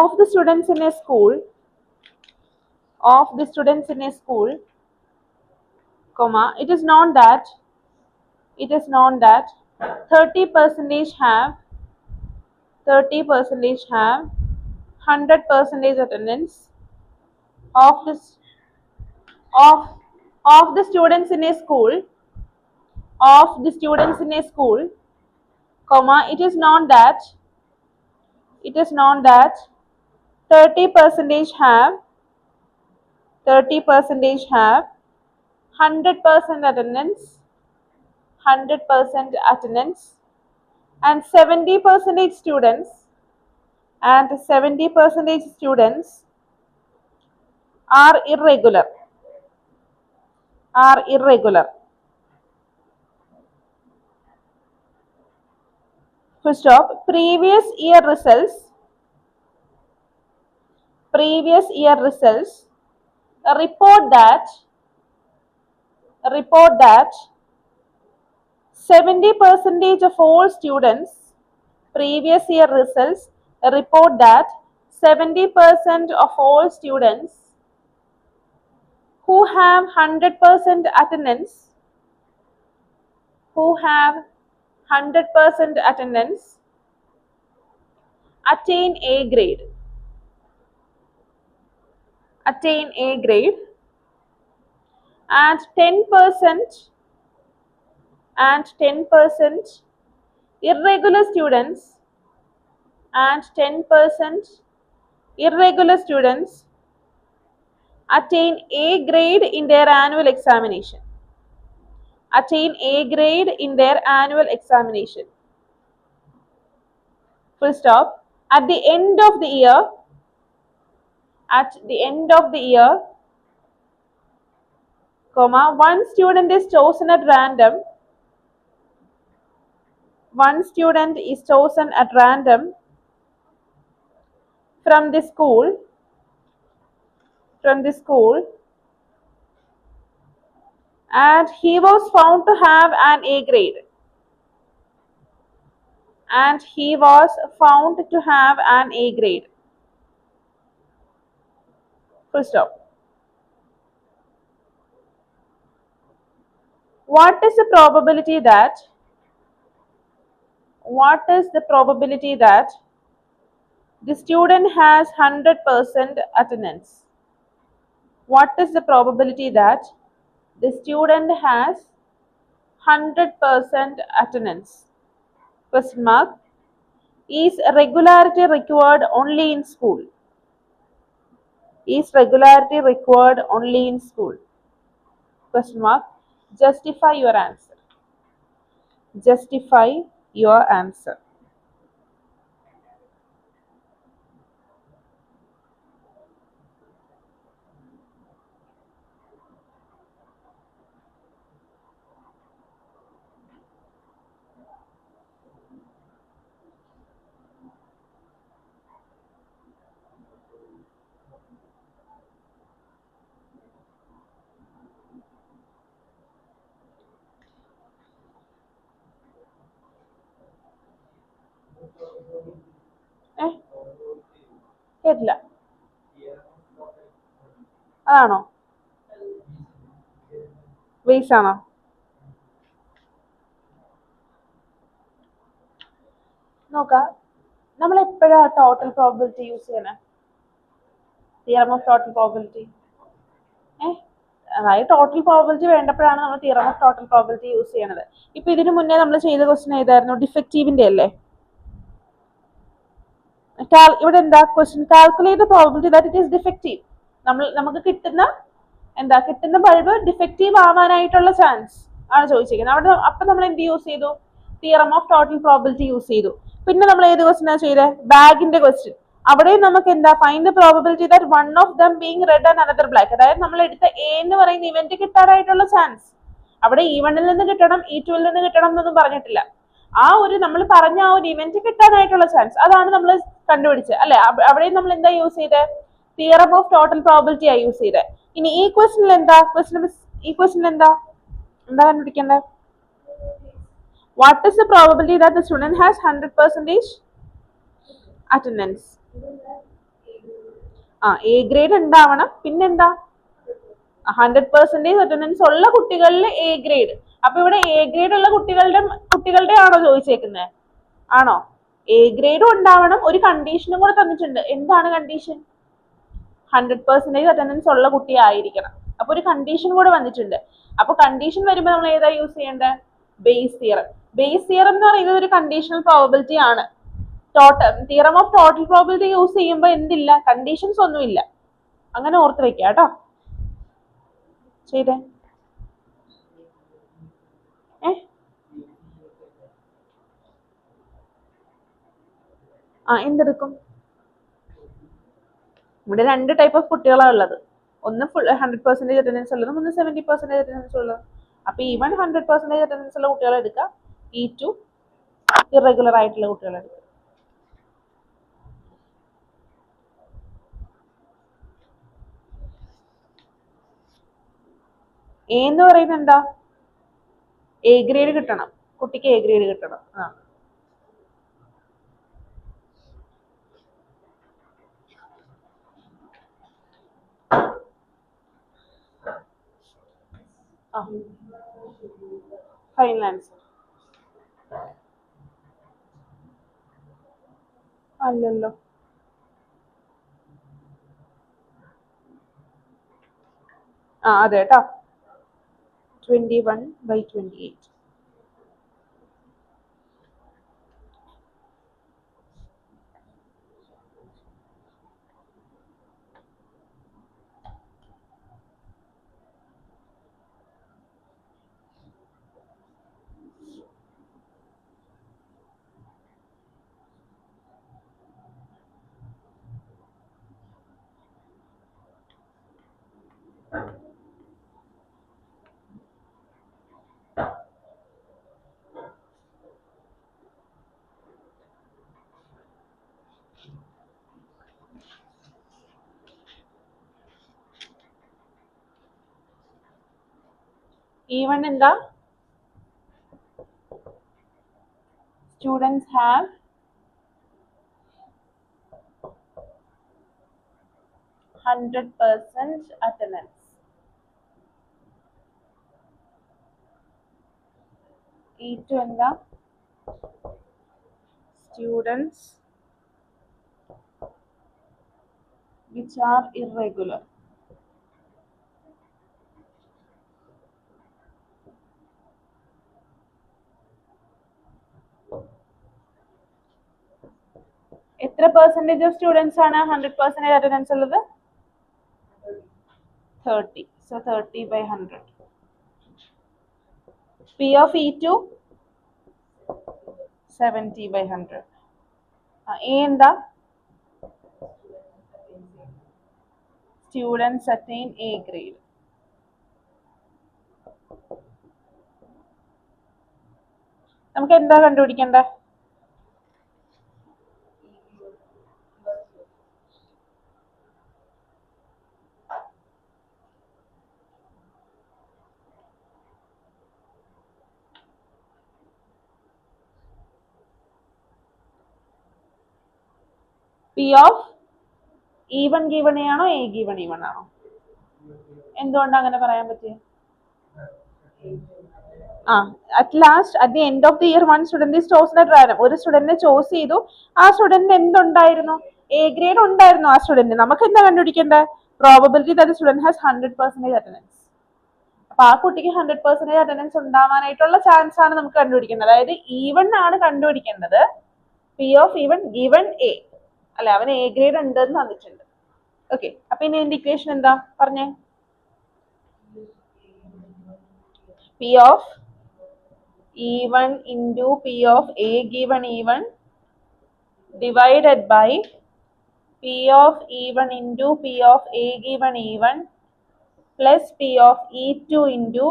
Of the students in a school, it is known that 30% have 100% attendance of the students in a school, it is known that 30% have 100% attendance and 70% students are irregular. Full stop. Previous year results report that 70% of all students, previous year results report that 70% of all students who have 100% attendance attain A grade. And 10% irregular students attain A grade in their annual examination. Full stop. At the end of the year, one student is chosen at random from the school and he was found to have an A grade. Full stop. What is the probability that the student has 100% attendance? What is the probability that the student has 100% attendance? Question mark. Is regularity required only in school? Is regularity required only in school? Question mark. Justify your answer. Justify your answer. കേട്ടില്ല. അതാണോ? Base ആണോ? നോക്കാം. നമ്മൾ എപ്പോഴാണ് total probability use ചെയ്യണേ? Theorem of total probability. അതായത് total probability വേണ്ടപ്പോഴാണ് നമ്മൾ theorem of total probability use ചെയ്യണത്. ഇപ്പൊ ഇതിനു മുന്നേ നമ്മൾ ചെയ്ത ക്വസ്റ്റ്യൻ ഏതായിരുന്നു? ഡിഫക്റ്റീവിന്റെ അല്ലേ? ഇവിടെ എന്താ question? Calculate probability that it is defective. നമുക്ക് കിട്ടുന്ന ബൾബ് ഡിഫക്റ്റീവ് ആവാനായിട്ടുള്ള ചാൻസ് ആണ് ചോദിച്ചിരിക്കുന്നത്. അവിടെ അപ്പൊ നമ്മൾ എന്ത് യൂസ് ചെയ്തു? Theorem of total probability use ചെയ്തു. പിന്നെ നമ്മൾ ഏത് ക്വസ്റ്റ്യനാ ചെയ്തത്? ബാഗിന്റെ ക്വസ്റ്റ്യൻ. അവിടെ നമുക്ക് എന്താ? Find the probability that one of them being red and another black. അതായത് നമ്മൾ എടുത്ത എ എന്ന് പറയുന്ന ഇവന്റ് കിട്ടാനായിട്ടുള്ള ചാൻസ്. അവിടെ E1 നിന്ന് കിട്ടണം, E2 നിന്ന് കിട്ടണം എന്നൊന്നും പറഞ്ഞിട്ടില്ല. ആ ഒരു നമ്മൾ പറഞ്ഞ ആ ഒരു ഇവന്റ് കിട്ടാനായിട്ടുള്ള ചാൻസ്, അതാണ് നമ്മൾ കണ്ടുപിടിച്ചത് അല്ലെ? അവിടെയും നമ്മൾ എന്താ യൂസ് ചെയ്തത്? തിയറം ഓഫ് ടോട്ടൽ പ്രോബിലിറ്റി ആ യൂസ് ചെയ്തത്. ഇനി ഈ ക്വസ്റ്റ്യനിൽ എന്താ? എന്താ കണ്ടുപിടിക്കേണ്ടത്? What is the probability that the student has 100% attendance? A grade ഉണ്ടാവണം. പിന്നെന്താ? 100% അറ്റൻഡൻസ് ഉള്ള കുട്ടികളിൽ എ ഗ്രേഡ്. അപ്പൊ ഇവിടെ എ ഗ്രേഡ് ഉള്ള കുട്ടികളുടെ ആണോ ചോദിച്ചേക്കുന്നത്? ആണോ? എ ഗ്രേഡും ഉണ്ടാവണം. ഒരു കണ്ടീഷനും കൂടെ തന്നിട്ടുണ്ട്. എന്താണ് കണ്ടീഷൻ? 100% അറ്റൻഡൻസ് ഉള്ള കുട്ടി ആയിരിക്കണം. അപ്പൊ ഒരു കണ്ടീഷൻ കൂടെ വന്നിട്ടുണ്ട്. അപ്പൊ കണ്ടീഷൻ വരുമ്പോൾ നമ്മൾ ഏതാ യൂസ് ചെയ്യേണ്ടത്? Base theorem. ബേസ് തിയറം എന്ന് പറയുന്നത് ഒരു കണ്ടീഷണൽ പ്രോബിലിറ്റി ആണ്. Theorem of total probability use ചെയ്യുമ്പോൾ എന്തില്ല? കണ്ടീഷൻസ് ഒന്നുമില്ല. അങ്ങനെ ഓർത്ത് വെക്കുക കേട്ടോ. ചെയ്തേ. എന്തെടുക്കും? ഇവിടെ രണ്ട് ടൈപ്പ് ഓഫ് കുട്ടികളാണ് ഉള്ളത്. ഒന്ന് 100% അറ്റൻഡൻസ് ഉള്ളതും, ഒന്ന് 70% അറ്റൻഡൻസ് ഉള്ളതും. അപ്പൊ E1 100% അറ്റൻഡൻസ് ഉള്ള കുട്ടികളെ എടുക്കാം. E2 ഇറഗുലർ ആയിട്ടുള്ള കുട്ടികളെ എടുക്കാം. എ എന്ന് പറയുന്നത് എന്താ? എ ഗ്രേഡ് കിട്ടണം. കുട്ടിക്ക് എ ഗ്രേഡ് കിട്ടണം. ഫൈനൽ ആൻസർ അല്ലല്ലോ. അതെ കേട്ടോ. 21/28. E1 എന്താ? Students have 100% attendance. E2 എന്താ? Students which are irregular. എത്ര പെർസെന്റേജ് ഓഫ് സ്റ്റുഡൻസ് ആണ് 100% അറ്റൻഡൻസ് ഉള്ളത്? 30. So 30 by 100. P of E2 70 by 100. A എന്താ? Students attain A grade. നമുക്ക് എന്താ കണ്ടുപിടിക്കേണ്ടത്? P of E1 given A ആണോ A given E1 ആണോ? എന്തുകൊണ്ടാണ് അങ്ങനെ പറയാൻ പറ്റിയത്? At last at the end of the year one student is chosen at random. ഒരു സ്റ്റുഡന്റിനെ ചോസ് ചെയ്തു. ആ സ്റ്റുഡന്റിന് എന്തുണ്ടായിരുന്നു? എ ഗ്രേഡ് ഉണ്ടായിരുന്നു ആ സ്റ്റുഡന്റ്. നമുക്ക് എന്താ കണ്ടുപിടിക്കേണ്ടത്? Probability that student has 100% attendance. അപ്പൊ ആ കുട്ടിക്ക് 100% അറ്റൻഡൻസ് ഉണ്ടാവാനായിട്ടുള്ള ചാൻസ് ആണ് നമുക്ക് കണ്ടുപിടിക്കേണ്ടത്. അതായത് E1 ആണ് കണ്ടുപിടിക്കേണ്ടത്. P of E1 given A അല്ലെ, അവന് എ ഗ്രേഡ് ഉണ്ടെന്ന് തന്നിട്ടുണ്ട്. ഓക്കെ, അപ്പൊ ഇനി ഇതിന്റെ ഇക്വേഷൻ എന്താ പറഞ്ഞേ? P of E1 into P of A given E1 divided by P of E1 into P of A given E1 plus P of E2 into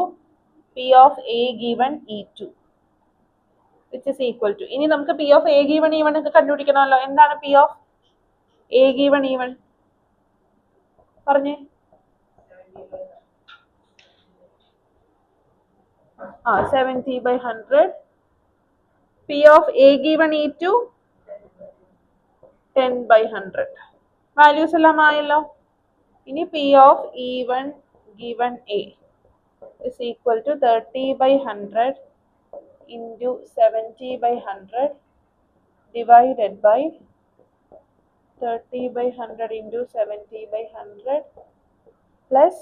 P of A given E2 which is equal to. ഇനി നമുക്ക് P of A given E1 ഒക്കെ കണ്ടുപിടിക്കണമല്ലോ. എന്താണ് P of A given E1? പറഞ്ഞേ. 70 by 100. P of A given E2 10 by 100. Values എല്ലാം ആയല്ലോ. ഇനി P of E1 given A is equal to 30 by 100 into 70 by 100 divided by 30 by 100 into 70 by 100 plus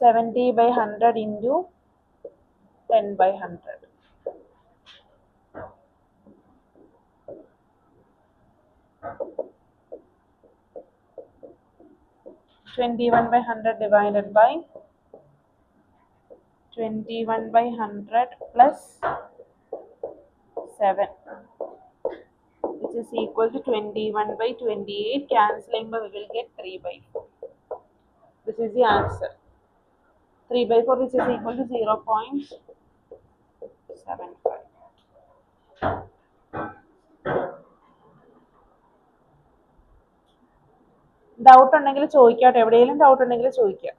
70 by 100 into 10 by 100. Twenty-one by 100 divided by 21 by 100 plus 7, which is equal to 21 by 28. Cancelling by we will get 3 by 4. This is the answer. 3 by 4 which is equal to 0.75. Doubt ഉണ്ടെങ്കിൽ ചോദിക്കട്ടെ, എവിടെയെങ്കിലും doubt ഉണ്ടെങ്കിൽ ചോദിക്കാം.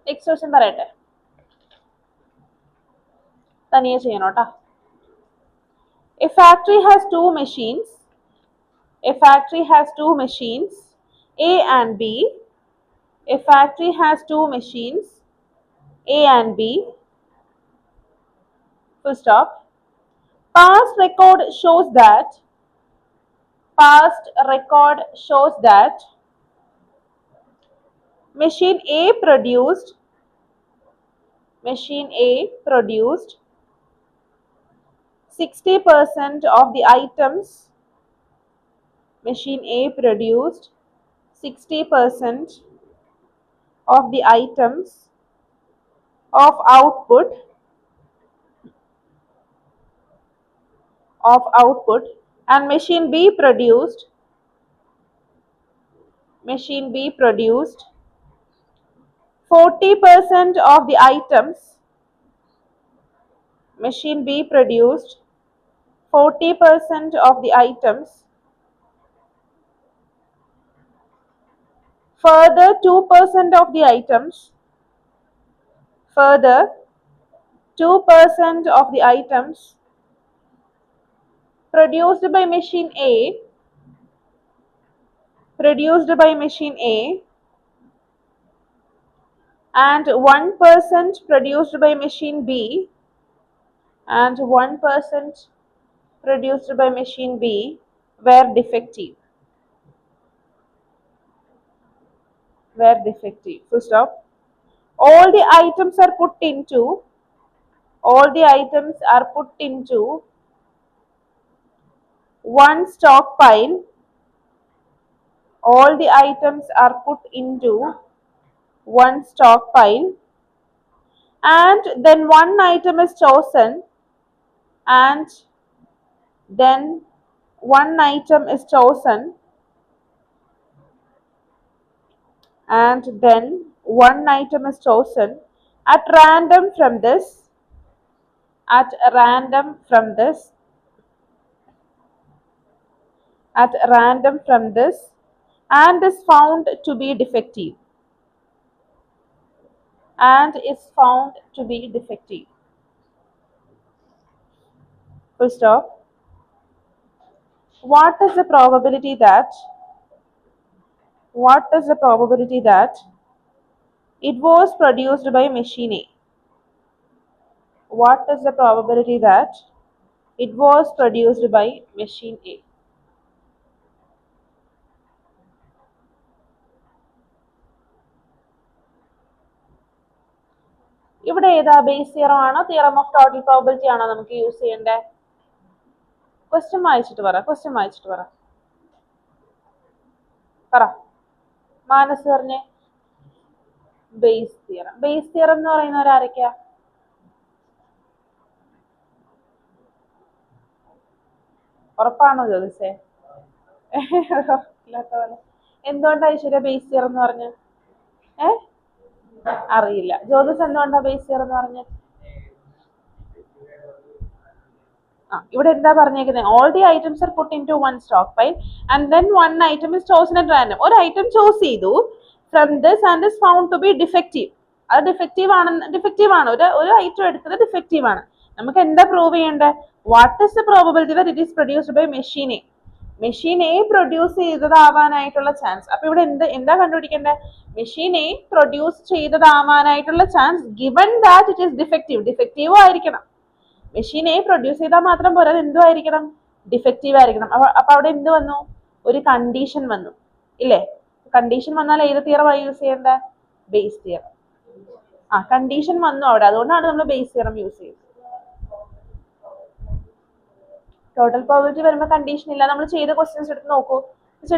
Next question പറയട്ടെ, തനിയെ ചെയ്യണം കേട്ടോ. A factory has two machines. A factory has two machines, A and B. A factory has two machines, A and B. Full stop. Past record shows that machine A produced 60% of the items. Machine A produced 60% of the items of output and machine B produced 40% of the items. Machine B produced 40% of the items. Further 2% of the items produced by machine A and 1% produced by machine B were defective. were defective. Full stop. All the items are put into one stockpile. All the items are put into one stockpile, and then one item is chosen, and then one item is chosen, and then one item is chosen at random from this, at random from this, at random from this, and is found to be defective, and is found to be defective. Full stop. What is the probability that it was produced by machine A? What is the probability that it was produced by machine A? ഇവിടെ ഏതാ base theorem ആണോ theorem of total probability ആണോ നമുക്ക് use ചെയ്യേണ്ടത്? Question വായിച്ചിട്ട് പറ മാനസ് പറഞ്ഞേ. Base theorem എന്ന് പറയുന്നവർ ആരൊക്കെയാ? ഉറപ്പാണോ ചോദിച്ചേ? ഇല്ലാത്ത പോലെ. എന്തുകൊണ്ടാ ഐശ്വര്യ ബേസ് തിയറം എന്ന് പറഞ്ഞ? അറിയില്ല. ജ്യോതിസ് എന്തുകൊണ്ടാ ബേസ് തിയറം എന്ന് പറഞ്ഞ? ഇവിടെ എന്താ പറഞ്ഞേക്കുന്നത്? All the items are put into one stock pile and then one item is chosen at random. ഒരു ഐറ്റം ചോസ് ചെയ്തു from this and is found to be defective. അത് ഡിഫക്റ്റീവ് ആണ്. ഒരു ഐറ്റം എടുത്തത് ഡിഫക്റ്റീവ് ആണ്. നമുക്ക് എന്താ prove ചെയ്യേണ്ടത്? What is the probability that it is produced by machine A? Machine A produce ചെയ്തതാവാനായിട്ടുള്ള ചാൻസ്. അപ്പൊ ഇവിടെ എന്താ കണ്ടുപിടിക്കേണ്ടത്? മെഷീൻ എ പ്രൊഡ്യൂസ് ചെയ്തതാവാനായിട്ടുള്ള chance given that it is defective ആയിരിക്കണം. മെഷീൻ എ പ്രൊഡ്യൂസ് ചെയ്താൽ മാത്രം പോരാ, അത് എന്തും ആയിരിക്കണം, ഡിഫക്റ്റീവ് ആയിരിക്കണം. അപ്പൊ അവിടെ എന്ത് വന്നു? ഒരു കണ്ടീഷൻ വന്നു ഇല്ലേ? കണ്ടീഷൻ വന്നാൽ ഏത് തിയറമാണ് യൂസ് ചെയ്യേണ്ടത്? Base theorem. കണ്ടീഷൻ വന്നു അവിടെ, അതുകൊണ്ടാണ് നമ്മൾ ബേസ് തിയറം യൂസ് ചെയ്യുന്നത്. ടോട്ടൽ പ്രോബിലിറ്റി വരുമ്പോൾ കണ്ടീഷൻ ഇല്ല. നമ്മൾ ചെയ്ത ക്വസ്റ്റ്യൻസ് എടുത്ത് നോക്കൂ.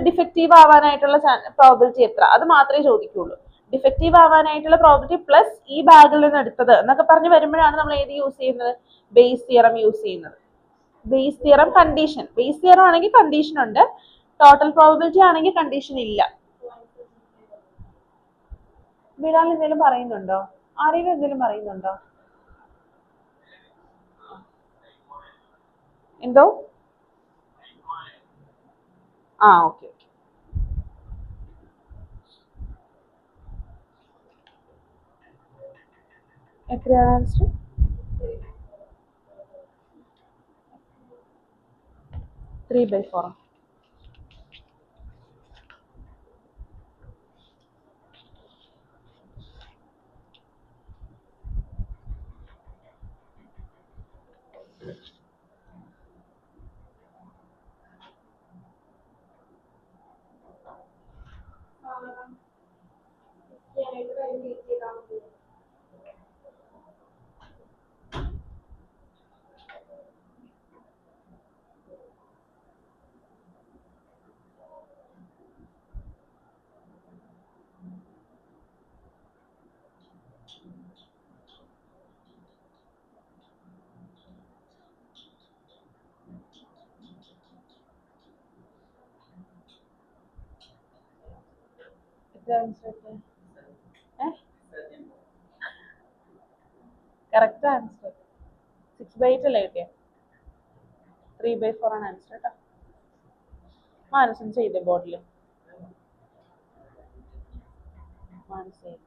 ഡിഫക്റ്റീവ് ആവാനായിട്ടുള്ള പ്രോബിലിറ്റി എത്ര, അത് മാത്രമേ ചോദിക്കുള്ളൂ. ഡിഫക്റ്റീവ് ആവാനായിട്ടുള്ള പ്രോബിലിറ്റി പ്ലസ് ഈ ബാഗിൽ നിന്ന് എടുത്തത് എന്നൊക്കെ പറഞ്ഞ് വരുമ്പോഴാണ് നമ്മൾ ഏത് യൂസ് ചെയ്യുന്നത്? ബേസ് തിയറം യൂസ് ചെയ്യുന്നത്. Base theorem condition. Base theorem ആണെങ്കിൽ കണ്ടീഷൻ ഉണ്ട്, ടോട്ടൽ പ്രോബിലിറ്റി ആണെങ്കിൽ കണ്ടീഷൻ ഇല്ല. ബിലാൽ എന്തെങ്കിലും പറയുന്നുണ്ടോ? ആരെങ്കിലും എന്തെങ്കിലും പറയുന്നുണ്ടോ? എന്തോ? ഓക്കെ. എത്രയാണ് ആൻസർ? 3/4. കറക്റ്റ് ആൻസർ 6/8 അല്ലേ കിട്ടിയ? 3/4 ആണ് ആൻസർ കേട്ടോ. മനസ്സിന് ചെയ്തേ ബോർഡിൽ. മനസ്സിലായി.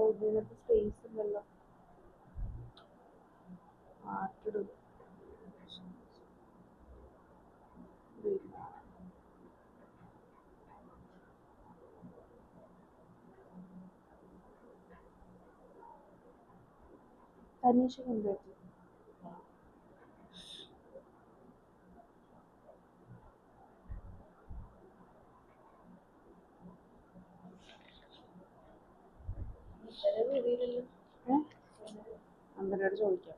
ഇതിനകത്ത് സ്പേസ് ഉണ്ടല്ലോ. ആർക്കിടും തനീഷ് കൊണ്ടുവച്ചു. അമ്പനോട് ചോദിക്കാം.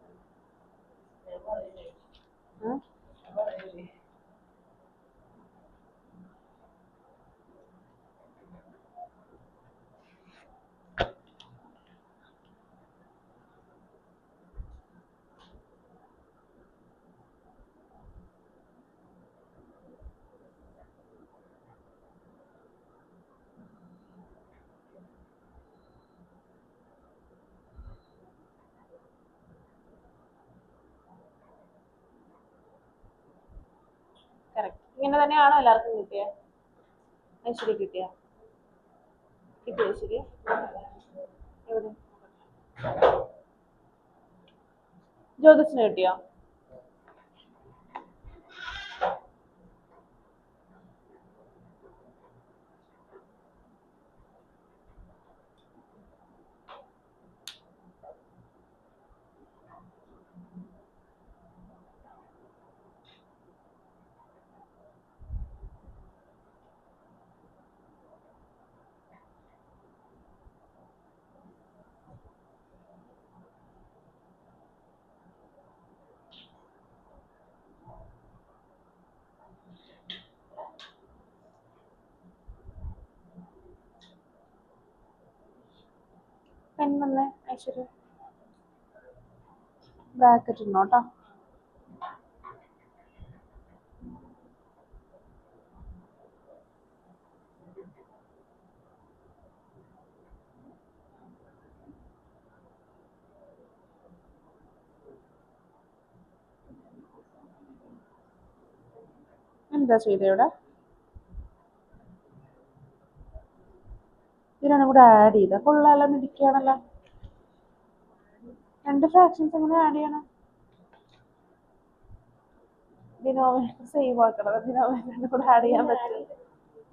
കറക്റ്റ്. ഇങ്ങനെ തന്നെയാണോ എല്ലാവർക്കും കിട്ടിയ? ഐശ്വര്യ കിട്ടിയ? കിട്ടിയ ഐശ്വര്യ? എവിടെ? ജ്യോതിസിന് കിട്ടിയോ? പെൻ വന്നേ ഐശ്വര്യ. ബ്രാക്കറ്റ് ഇടണോട്ടോ. എന്താ ചെയ്തേ ഇവിടെ? ഇതിനാണ് കൂടെ ആഡ് ചെയ്ത കൊള്ളാലോ, മിടിക്കുകയാണല്ലോ. രണ്ട് ഫ്രാക്ഷൻസ് എങ്ങനെ ആഡ് ചെയ്യണം? ഡിനോമിനേറ്റർ സേവ് ആക്കണം. ഡിനോമിനേറ്ററിന്റെ കൂടെ ആഡ് ചെയ്യാൻ പറ്റും.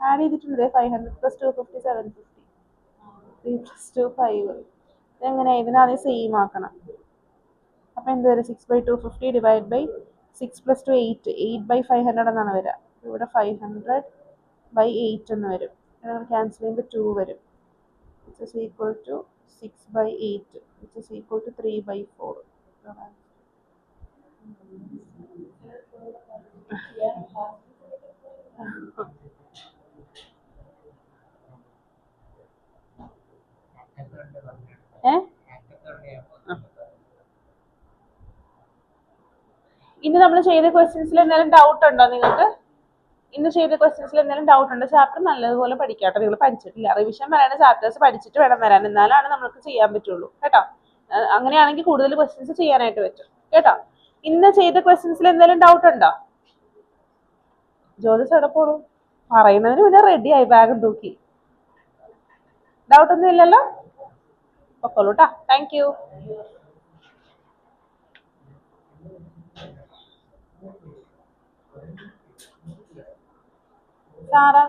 ആഡ് ചെയ്തിട്ടുണ്ട്. 500 + 250 750. 3 + 2 5. ഇതെങ്ങനെ? ഇതിനാദ്യം സെയിം ആക്കണം. അപ്പൊ എന്ത് വരും? 6/250 ഡിവൈഡ് ബൈ 6 + 2 8. 8/500 എന്നാണ് വരിക. ഇവിടെ 500/8 എന്ന് വരും. ക്യാൻസൽ ചെയ്യുമ്പോൾ 2 വരും. Which is equal to 6/8, which is equal to 3/4. ഇന്ന് നമ്മൾ ചെയ്ത ക്വസ്റ്റ്യൻസിൽ എന്തെങ്കിലും ഡൗട്ട് ഉണ്ടോ നിങ്ങൾക്ക്? ഇന്ന് ചെയ്ത ക്വസ്റ്റ്യൻസിൽ എന്തെങ്കിലും ഡൗട്ട് ഉണ്ടോ? ചാപ്റ്റർ നല്ലതുപോലെ പഠിക്കാട്ടോ. നിങ്ങൾ പഠിച്ചിട്ടില്ല, റിവിഷൻ വരാണ്. ചാപ്റ്റേഴ്സ് പഠിച്ചിട്ട് വേണം വരാൻ, എന്നാലാണ് നമുക്ക് ചെയ്യാൻ പറ്റുള്ളൂ കേട്ടോ. അങ്ങനെയാണെങ്കിൽ കൂടുതൽ ക്വസ്റ്റ്യൻസ് ചെയ്യാനായിട്ട് പറ്റും കേട്ടോ. ഇന്ന് ചെയ്ത ക്വസ്റ്റ്യൻസിൽ എന്തെങ്കിലും ഡൗട്ട് ഉണ്ടോ? ജ്യോതിസ് എവിടെ പോണു? പറയുന്നതിന് പിന്നെ റെഡി ആയി ബാഗും തൂക്കി. ഡൗട്ട് ഒന്നും ഇല്ലല്ലോ? പൊക്കോളൂ കേട്ടോ. Thank you. സാറാ